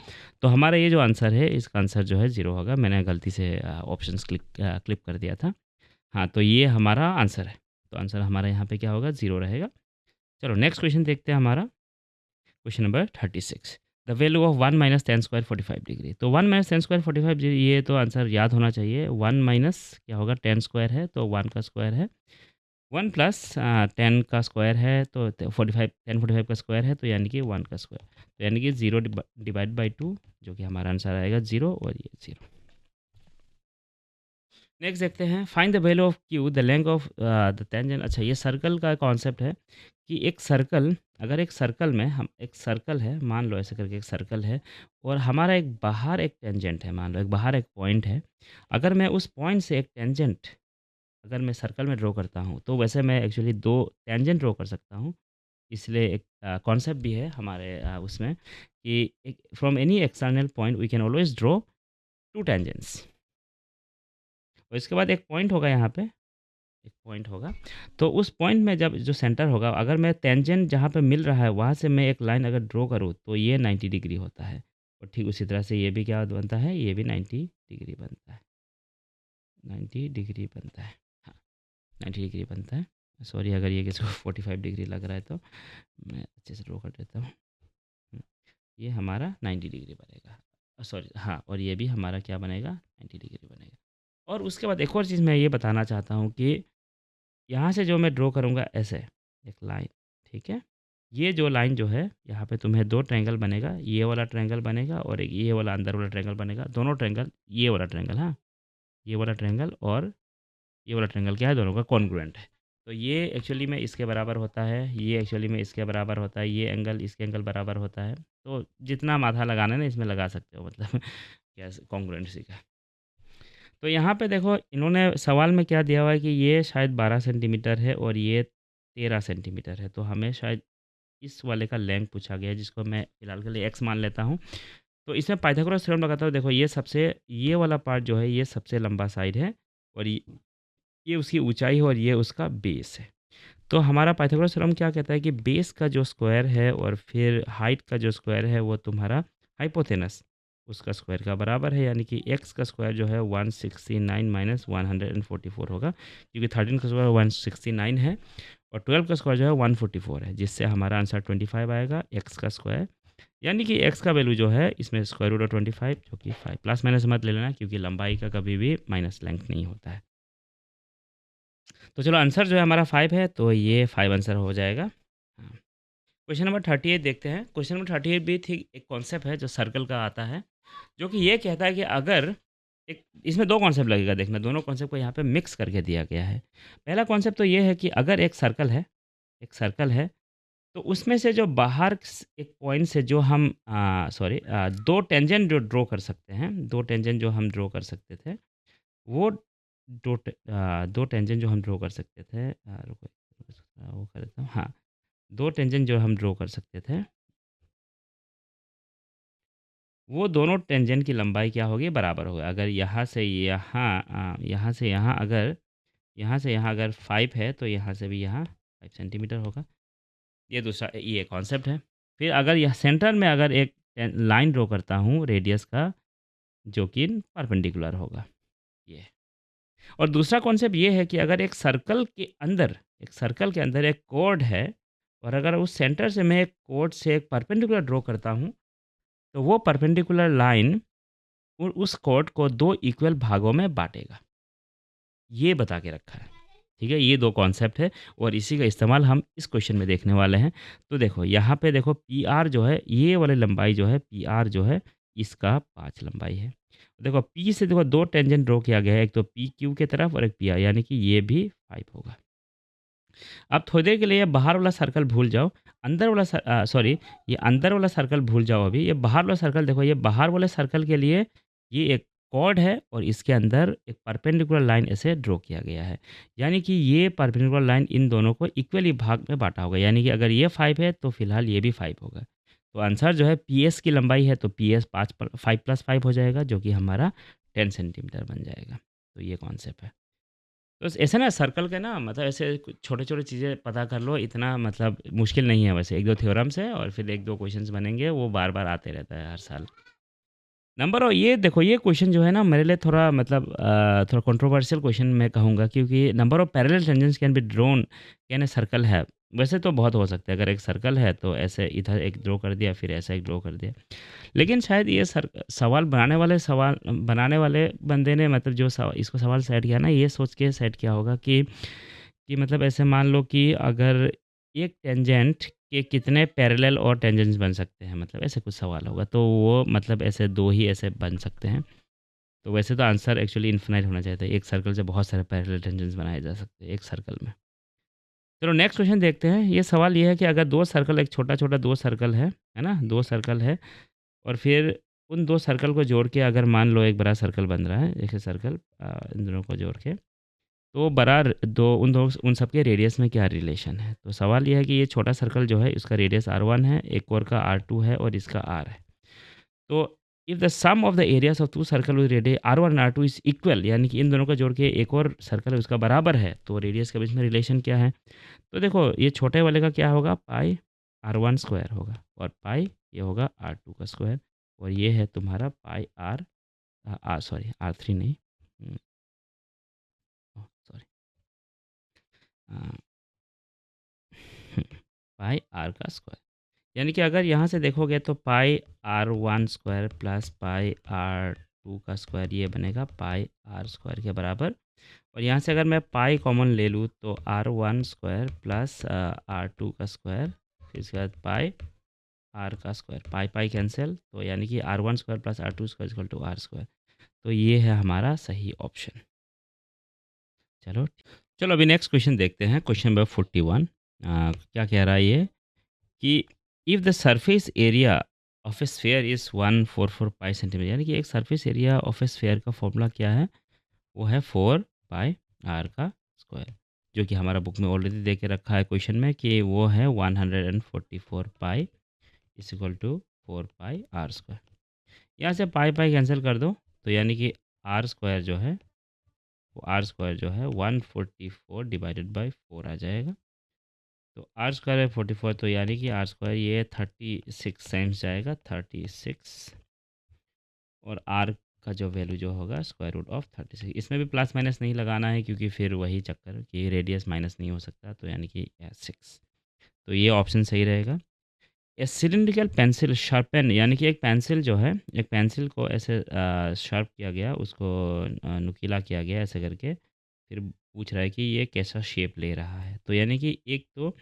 तो हमारा ये जो आंसर है, इसका आंसर जो है 0 होगा, मैंने गलती से ऑप्शंस क्लिक कर दिया था। हाँ, तो ये हमारा आंसर है, तो आंसर हमारा यहाँ पे क्या होगा, 0 रहेगा। चलो नेक्स्ट क्वेश्चन देखते हैं हमारा, question number 36, the value of 1 minus ten square 45 degree. तो 1 माइनस टेन स्क्वायर 45 डिग्री, ये तो आंसर याद होना चाहिए। 1 माइनस क्या होगा, 10 स्क्वायर है तो 1 का स्क्वायर है, 1 प्लस 10 का स्क्वायर है तो 45, 10 45 का स्क्वायर है, तो यानी कि 1 का स्क्वायर, तो यानी कि 0 डिवाइड बाई 2, जो कि हमारा आंसर आएगा 0, और ये 0। नेक्स्ट देखते हैं, find the value of Q the length of the tangent. अच्छा, ये सर्कल का कॉन्सेप्ट है कि एक सर्कल, अगर एक सर्कल में हम, एक सर्कल है, मान लो ऐसे करके एक सर्कल है, और हमारा एक बाहर एक टेंजेंट है, मान लो एक बाहर एक पॉइंट है। अगर मैं उस पॉइंट से एक टेंजेंट, अगर मैं सर्कल में ड्रॉ करता हूँ, तो वैसे मैं एक्चुअली 2 टेंजेंट ड्रॉ कर सकता हूँ। इसलिए एक कॉन्सेप्ट भी है हमारे उसमें कि एक from any external point we can always draw 2 tangents. और इसके बाद एक पॉइंट होगा यहाँ पे, एक पॉइंट होगा, तो उस पॉइंट में जब जो सेंटर होगा, अगर मैं टेंजेंट जहाँ पे मिल रहा है वहाँ से मैं एक लाइन अगर ड्रॉ करूँ, तो ये 90 डिग्री होता है। और ठीक उसी तरह से ये भी क्या बनता है, ये भी 90 डिग्री बनता है, 90 डिग्री बनता है। हाँ, 90 डिग्री बनता है। सॉरी अगर ये किसी को 45 डिग्री लग रहा है तो मैं अच्छे से ड्रॉ कर देता हूँ। हुँ, ये हमारा 90 डिग्री बनेगा। सॉरी हाँ, और ये भी हमारा क्या बनेगा, 90 डिग्री बनेगा। और उसके बाद एक और चीज़ मैं ये बताना चाहता हूँ कि यहाँ से जो मैं ड्रॉ करूँगा ऐसे एक लाइन, ठीक है? ये जो लाइन जो है, यहाँ पे तुम्हें 2 ट्रायंगल बनेगा, ये वाला ट्रायंगल बनेगा और एक ये वाला अंदर वाला ट्रायंगल बनेगा। दोनों ट्रायंगल, ये वाला ट्रायंगल, हाँ, ये वाला ट्रायंगल और ये वाला ट्रायंगल क्या है, दोनों का कॉन्ग्रुएंट है। तो ये एक्चुअली में इसके बराबर होता है, ये एक्चुअली में इसके बराबर होता है, ये एंगल इसके एंगल बराबर होता है। तो जितना माथा लगाना है ना, इसमें लगा सकते हो, मतलब कैसे कॉन्ग्रुएंसी का। तो यहाँ पे देखो, इन्होंने सवाल में क्या दिया हुआ है कि ये शायद 12 सेंटीमीटर है और ये 13 सेंटीमीटर है। तो हमें शायद इस वाले का लेंथ पूछा गया है, जिसको मैं फ़िलहाल के लिए x मान लेता हूँ। तो इसमें पाइथागोरस थ्योरम लगाता हूँ। देखो, ये वाला पार्ट जो है, ये सबसे लंबा साइड है और ये उसकी ऊँचाई है और ये उसका बेस है। तो हमारा पाइथागोरस थ्योरम क्या कहता है कि बेस का जो स्क्वायर है और फिर हाइट का जो स्क्वायर है, वो तुम्हारा हाइपोटेनस उसका स्क्वायर का बराबर है। यानी कि एक्स का स्क्वायर जो है 169 माइनस 144 होगा, क्योंकि 13 का स्क्वायर 169 है और 12 का स्क्वायर जो है 144 है, जिससे हमारा आंसर 25 आएगा एक्स का स्क्वायर। यानी कि एक्स का वैल्यू जो है इसमें स्क्वायर रूट ऑफ 25, जो कि 5, प्लस माइनस मत ले लेना, क्योंकि लंबाई का कभी भी माइनस लेंथ नहीं होता है। तो चलो, आंसर जो है हमारा 5 है, तो ये 5 आंसर हो जाएगा। हाँ। क्वेश्चन नंबर 38 देखते हैं। क्वेश्चन नंबर 38 भी ठीक एक कॉन्सेप्ट है जो सर्कल का आता है, जो कि ये कहता है कि अगर एक, इसमें 2 कॉन्सेप्ट लगेगा, देखना दोनों कॉन्सेप्ट को यहाँ पे मिक्स करके दिया गया है। पहला कॉन्सेप्ट तो ये है कि अगर एक सर्कल है, एक सर्कल है, तो उसमें से जो बाहर एक पॉइंट से जो हम 2 टेंजेंट जो ड्रॉ कर सकते हैं, 2 टेंजेंट जो हम ड्रॉ कर सकते थे, वो 2 टेंजेंट जो हम ड्रॉ कर सकते थे, रुको, वो कर देता हूँ, हाँ, 2 टेंजेंट जो हम ड्रॉ कर सकते थे, वो दोनों टेंजेंट की लंबाई क्या होगी, बराबर होगा। अगर यहाँ से यहाँ अगर 5 है, तो यहाँ से भी यहाँ 5 सेंटीमीटर होगा। ये दूसरा, ये कॉन्सेप्ट है। फिर अगर यह सेंटर में अगर एक लाइन ड्रॉ करता हूँ रेडियस का, जो कि परपेंडिकुलर होगा, ये। और दूसरा कॉन्सेप्ट ये है कि अगर एक सर्कल के अंदर एक कॉर्ड है, और अगर उस सेंटर से मैं एक कॉर्ड से एक परपेंडिकुलर ड्रॉ करता हूँ, तो वो परपेंडिकुलर लाइन उस कॉर्ड को 2 इक्वल भागों में बाँटेगा। ये बता के रखा है। ठीक है? ये 2 कॉन्सेप्ट है और इसी का इस्तेमाल हम इस क्वेश्चन में देखने वाले हैं। तो देखो, यहाँ पे देखो, पीआर जो है, ये वाली लंबाई जो है, पीआर जो है, इसका 5 लंबाई है। देखो, पी से देखो 2 टेंजेंट ड्रॉ किया गया है, एक तो पी क्यू की तरफ और एक पी आर, यानी कि ये भी 5 होगा। अब थोड़ी देर के लिए ये बाहर वाला सर्कल भूल जाओ, ये अंदर वाला सर्कल भूल जाओ अभी, ये बाहर वाला सर्कल देखो, ये बाहर वाले सर्कल के लिए ये एक कॉर्ड है और इसके अंदर एक परपेंडिकुलर लाइन ऐसे ड्रॉ किया गया है। यानी कि ये परपेंडिकुलर लाइन इन दोनों को इक्वली भाग में बाँटा होगा, यानी कि अगर ये 5 है, तो फिलहाल ये भी 5 होगा। तो आंसर जो है, पीएस की लंबाई है, तो पीएस 5 प्लस 5 हो जाएगा, जो कि हमारा 10 सेंटीमीटर बन जाएगा। तो ये कॉन्सेप्ट है। तो ऐसे ना सर्कल के ना, मतलब ऐसे छोटे-छोटे चीज़ें पता कर लो, इतना मतलब मुश्किल नहीं है वैसे। 1-2 थ्योरम्स है और फिर 1-2 क्वेश्चन्स बनेंगे, वो बार-बार आते रहता है हर साल। नंबर और ये देखो, ये क्वेश्चन जो है ना, मेरे लिए थोड़ा मतलब थोड़ा कंट्रोवर्शियल क्वेश्चन मैं कहूँगा, क्योंकि number of parallel tangents can be drawn can a circle have. वैसे तो बहुत हो सकता है, अगर एक सर्कल है तो ऐसे इधर एक ड्रॉ कर दिया, फिर ऐसा एक ड्रॉ कर दिया। लेकिन शायद ये सवाल बनाने वाले बंदे ने, मतलब जो इसको सवाल सेट किया ना, ये सोच के सेट किया होगा कि मतलब ऐसे मान लो कि अगर एक टेंजेंट के कितने पैरेलल और टेंजेंट्स बन सकते हैं, मतलब ऐसे कुछ सवाल होगा, तो वो मतलब ऐसे 2 ही ऐसे बन सकते हैं। तो वैसे तो आंसर एक्चुअली इन्फिनाइट होना चाहिए था। एक सर्कल से बहुत सारे पैरेलल टेंजेंट्स बनाए जा सकते हैं एक सर्कल में। चलो नेक्स्ट क्वेश्चन देखते हैं। ये सवाल ये है कि अगर 2 सर्कल, एक छोटा-छोटा 2 सर्कल है ना? 2 सर्कल है और फिर उन 2 सर्कल को जोड़ के अगर मान लो एक बड़ा सर्कल बन रहा है, एक सर्कल इन दोनों को जोड़ के, तो बड़ा दो उन सब के रेडियस में क्या रिलेशन है? तो सवाल ये है कि ये छोटा सर्कल जो है इसका रेडियस r1 है, एक और का r2 है और इसका r है। तो if the sum of the areas of 2 circle with radius r1 and r2 is equal, यानी कि इन दोनों को जोड़ के एक और सर्कल है उसका बराबर है, तो रेडियस के बीच में रिलेशन क्या है? तो देखो ये छोटे वाले का क्या होगा, पाई r1 स्क्वायर होगा और पाई ये होगा r2 का स्क्वायर और ये है तुम्हारा पाई सॉरी r3 नहीं, सॉरी पाई r का स्क्वायर। यानी कि अगर यहाँ से देखोगे तो पाई r1 square plus pi r2 का स्क्वायर ये बनेगा पाई r स्क्वायर के बराबर। और यहाँ से अगर मैं पाई कॉमन ले लूँ तो r1 स्क्वायर प्लस r2 का स्क्वायर, फिर इसके बाद पाई r का स्क्वायर, पाई पाई कैंसिल, तो यानी कि r1 square plus r2 square equal to r square. तो ये है हमारा सही ऑप्शन। चलो चलो अभी नेक्स्ट क्वेश्चन देखते हैं, क्वेश्चन नंबर 41। क्या कह रहा है ये कि if the surface area of A sphere is 144 pi centimetre, यानी कि एक surface area of A sphere का फॉर्मूला क्या है, वो है 4 पाई आर का स्क्वायर, जो कि हमारा बुक में ऑलरेडी दे के रखा है क्वेश्चन में कि वो है 144 pi is equal to 4 pi r square. यहाँ से पाई पाई कैंसिल कर दो, तो यानी कि आर स्क्वायर जो है वो आर स्क्वायर जो है 144 डिवाइडेड बाई 4 आ जाएगा। तो आर स्क्वायर है 44, तो यानी कि आर स्क्वायर ये 36 टाइम्स जाएगा, 36, और आर का जो वैल्यू जो होगा स्क्वायर रूट ऑफ 36। इसमें भी प्लस माइनस नहीं लगाना है क्योंकि फिर वही चक्कर कि रेडियस माइनस नहीं हो सकता, तो यानी कि 6। तो ये ऑप्शन सही रहेगा। ए सिलिंड्रिकल पेंसिल शार्पन, यानी कि एक पेंसिल जो है, एक पेंसिल को ऐसे शार्प किया गया, उसको नुकीला किया गया ऐसे करके, फिर पूछ रहा है कि ये कैसा शेप ले रहा है। तो यानी कि एक तो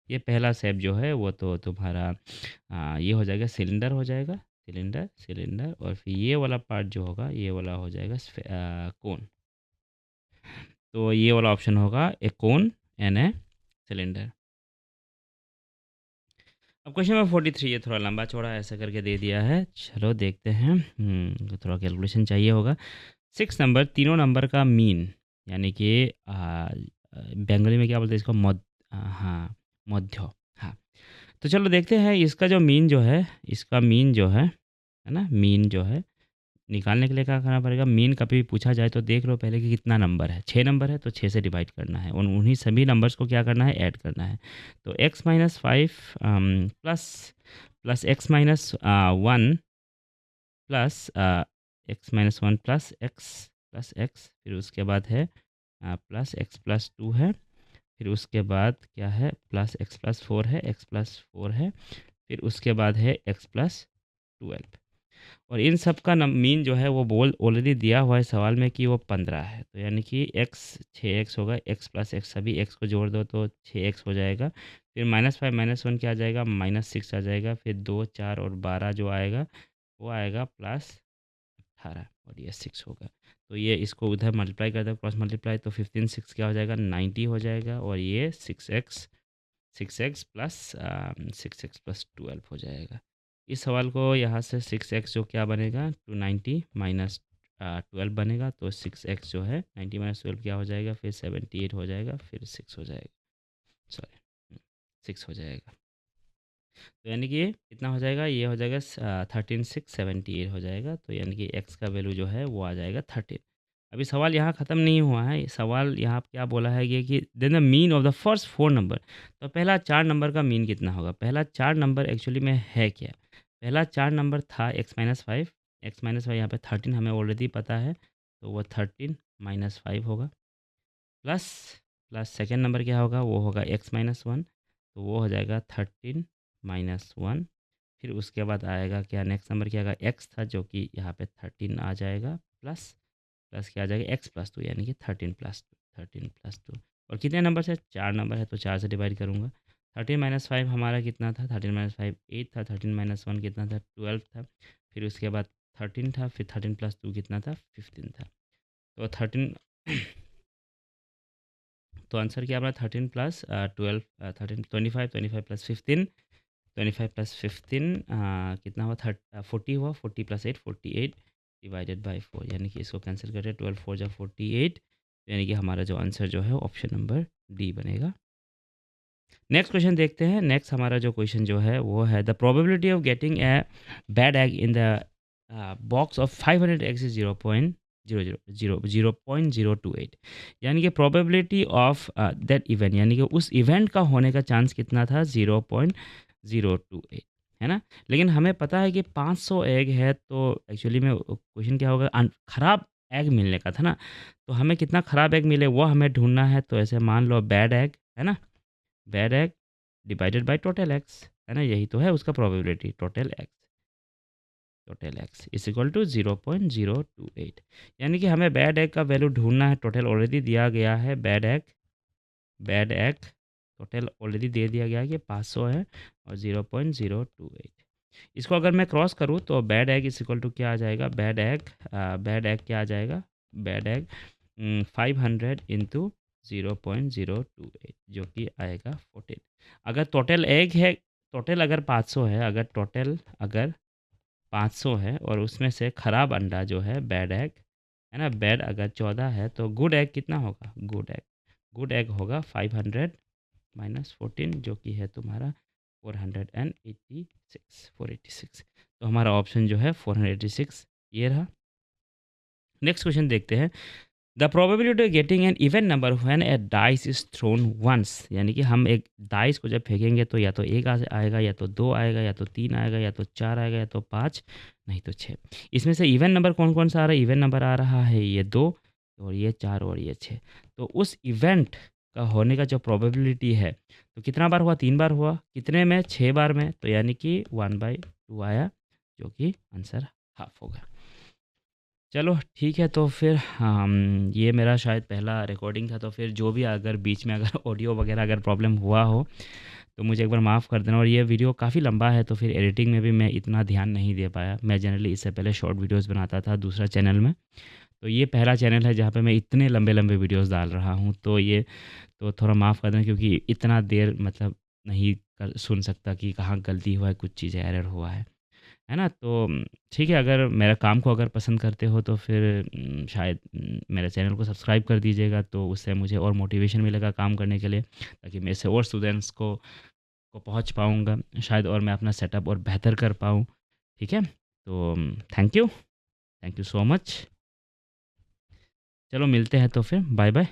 ये पहला शेप जो है वो तो तुम्हारा ये हो जाएगा, सिलेंडर हो जाएगा, सिलेंडर सिलेंडर, और फिर ये वाला पार्ट जो होगा ये वाला हो जाएगा कोन। तो ये वाला ऑप्शन होगा ए कोन एंड ए सिलेंडर। अब क्वेश्चन नंबर 43, ये थोड़ा लंबा चौड़ा ऐसा करके दे दिया है, चलो देखते हैं। तो थोड़ा कैलकुलेशन चाहिए होगा। 6 नंबर, तीनों नंबर का मीन, यानी कि बंगाली में क्या बोलते हैं इसको, हाँ मध्य। हाँ, तो चलो देखते हैं इसका जो मीन जो है, इसका मीन जो है ना, मीन जो है निकालने के लिए क्या करना पड़ेगा। मीन कभी भी पूछा जाए तो देख लो पहले कि कितना नंबर है। 6 नंबर है तो 6 से डिवाइड करना है, उन्हीं सभी नंबर्स को क्या करना है, ऐड करना है। तो x minus 5 plus plus x minus 1 plus x minus 1 plus x, फिर उसके बाद है प्लस एक्स प्लस 2 है, फिर उसके बाद क्या है, प्लस एक्स प्लस 4 है, एक्स प्लस 4 है, फिर उसके बाद है एक्स प्लस 12। और इन सब का मीन जो है वो बोल ऑलरेडी दिया हुआ है सवाल में कि वो 15 है। तो यानी कि x 6x होगा, x प्लस एक्स, सभी x को जोड़ दो तो 6x हो जाएगा। फिर -5 -1 क्या आ जाएगा, -6 आ जाएगा। फिर 2 4 और 12 जो आएगा वो आएगा +18 और ये 6 होगा। तो ये इसको उधर मल्टीप्लाई कर दो, क्रॉस मल्टीप्लाई, तो 15 6 क्या हो जाएगा, 90 हो जाएगा। और ये 6x 6x प्लस 12 हो जाएगा। इस सवाल को यहाँ से 6x जो क्या बनेगा, 290 माइनस 12 बनेगा, तो 6x जो है 90 माइनस 12 क्या हो जाएगा, फिर 78 हो जाएगा, फिर 6 हो जाएगा, सॉरी 6 हो जाएगा। तो यानी कि ये कितना हो जाएगा, ये हो जाएगा 13 6 78 हो जाएगा। तो यानी कि x का वैल्यू जो है वो आ जाएगा 13। अभी सवाल यहाँ ख़त्म नहीं हुआ है, सवाल यहाँ क्या बोला है ये कि then the mean of the first 4 number. तो पहला 4 नंबर का मीन कितना होगा। पहला 4 नंबर एक्चुअली में है क्या, पहला 4 नंबर था x माइनस 5, एक्स माइनस 5 यहाँ पर 13 हमें ऑलरेडी पता है, तो वो 13 माइनस 5 होगा, प्लस प्लस सेकेंड नंबर क्या होगा, वो होगा x माइनस 1, तो वो हो जाएगा 13 माइनस 1। फिर उसके बाद आएगा क्या, नेक्स्ट नंबर क्या आएगा, x था जो कि यहाँ पे 13 आ जाएगा, प्लस प्लस क्या आ जाएगा x प्लस 2, यानी कि 13 प्लस 2 और कितने नंबर से, 4 नंबर है तो 4 से डिवाइड करूँगा। 13 माइनस 5 हमारा कितना था, 13 माइनस 5 8 था, 13 माइनस 1 कितना था, 12 था। फिर उसके बाद 13 था, फिर 13 प्लस 2 कितना था, 15 था। तो 13 तो आंसर क्या हमारा 13 प्लस 12 13 25 25 प्लस 15 25 प्लस 15 कितना हुआ 40 हुआ, 40 प्लस 8 48 डिवाइडेड बाय 4, यानी कि इसको कैंसिल करें 12 4 जा 48, यानी कि हमारा जो आंसर जो है ऑप्शन नंबर डी बनेगा। नेक्स्ट क्वेश्चन देखते हैं। नेक्स्ट हमारा जो क्वेश्चन जो है वो है the probability of getting a bad egg in the box of 500 eggs is 0.028, यानी कि प्रोबेबिलिटी ऑफ दैट इवेंट, यानी कि उस इवेंट का होने का चांस कितना था 0.028, है ना। लेकिन हमें पता है कि 500 एग है, तो एक्चुअली में क्वेश्चन क्या होगा, खराब एग मिलने का था ना। तो हमें कितना खराब एग मिले वो हमें ढूंढना है। तो ऐसे मान लो बैड एग है ना, bad egg divided by total x, है ना, यही तो है उसका probability. Total x is equal to 0.028, यानी कि हमें बैड एग का वैल्यू ढूंढना है। टोटल ऑलरेडी दिया गया है, बैड एग टोटल ऑलरेडी दे दिया गया है कि 500 है और 0.028। इसको अगर मैं क्रॉस करूँ तो bad egg is equal to क्या आ जाएगा, बैड एग क्या आ जाएगा, बैड एग 500 इंटू 0.028, जो कि आएगा 14। अगर टोटल एग है, टोटल अगर 500 है, अगर 500 है और उसमें से ख़राब अंडा जो है बैड एग, है ना, बैड अगर 14 है तो गुड एग कितना होगा, गुड एग होगा 500 माइनस 14, जो कि है तुम्हारा 486। तो हमारा ऑप्शन जो है 486 ये रहा। नेक्स्ट क्वेश्चन देखते हैं। The probability of getting an even number when a dice is thrown once, यानी कि हम एक डाइस को जब फेंकेंगे तो या तो एक आएगा, या तो 2 आएगा, या तो 3 आएगा, या तो 4 आएगा, या तो 5, नहीं तो 6। इसमें से इवन नंबर कौन कौन सा आ रहा है, इवन नंबर आ रहा है ये 2 और ये 4 और ये 6। तो उस इवेंट का होने का जो प्रोबेबिलिटी है, तो कितना बार हुआ, 3 बार हुआ, कितने में, 6 बार में, तो यानी कि 1/2 आया, जो कि आंसर हाफ होगा। चलो ठीक है, तो फिर ये मेरा शायद पहला रिकॉर्डिंग था, तो फिर जो भी अगर बीच में अगर ऑडियो वगैरह अगर प्रॉब्लम हुआ हो तो मुझे एक बार माफ़ कर देना। और ये वीडियो काफ़ी लंबा है, तो फिर एडिटिंग में भी मैं इतना ध्यान नहीं दे पाया। मैं जनरली इससे पहले शॉर्ट वीडियोस बनाता था दूसरा चैनल में, तो ये पहला चैनल है जहाँ पे मैं इतने लंबे लंबे वीडियोस डाल रहा हूँ। तो ये तो थोड़ा माफ़ कर देना, क्योंकि इतना देर मतलब नहीं सुन सकता कि कहाँ गलती हुआ है, कुछ चीज़ें एरर हुआ है ना। तो ठीक है, अगर मेरा काम को अगर पसंद करते हो तो फिर शायद मेरे चैनल को सब्सक्राइब कर दीजिएगा, तो उससे मुझे और मोटिवेशन मिलेगा काम करने के लिए, ताकि मैं इससे और स्टूडेंट्स को पहुंच पाऊंगा शायद, और मैं अपना सेटअप और बेहतर कर पाऊँ। ठीक है, तो थैंक यू सो मच। चलो मिलते हैं, तो फिर बाय बाय।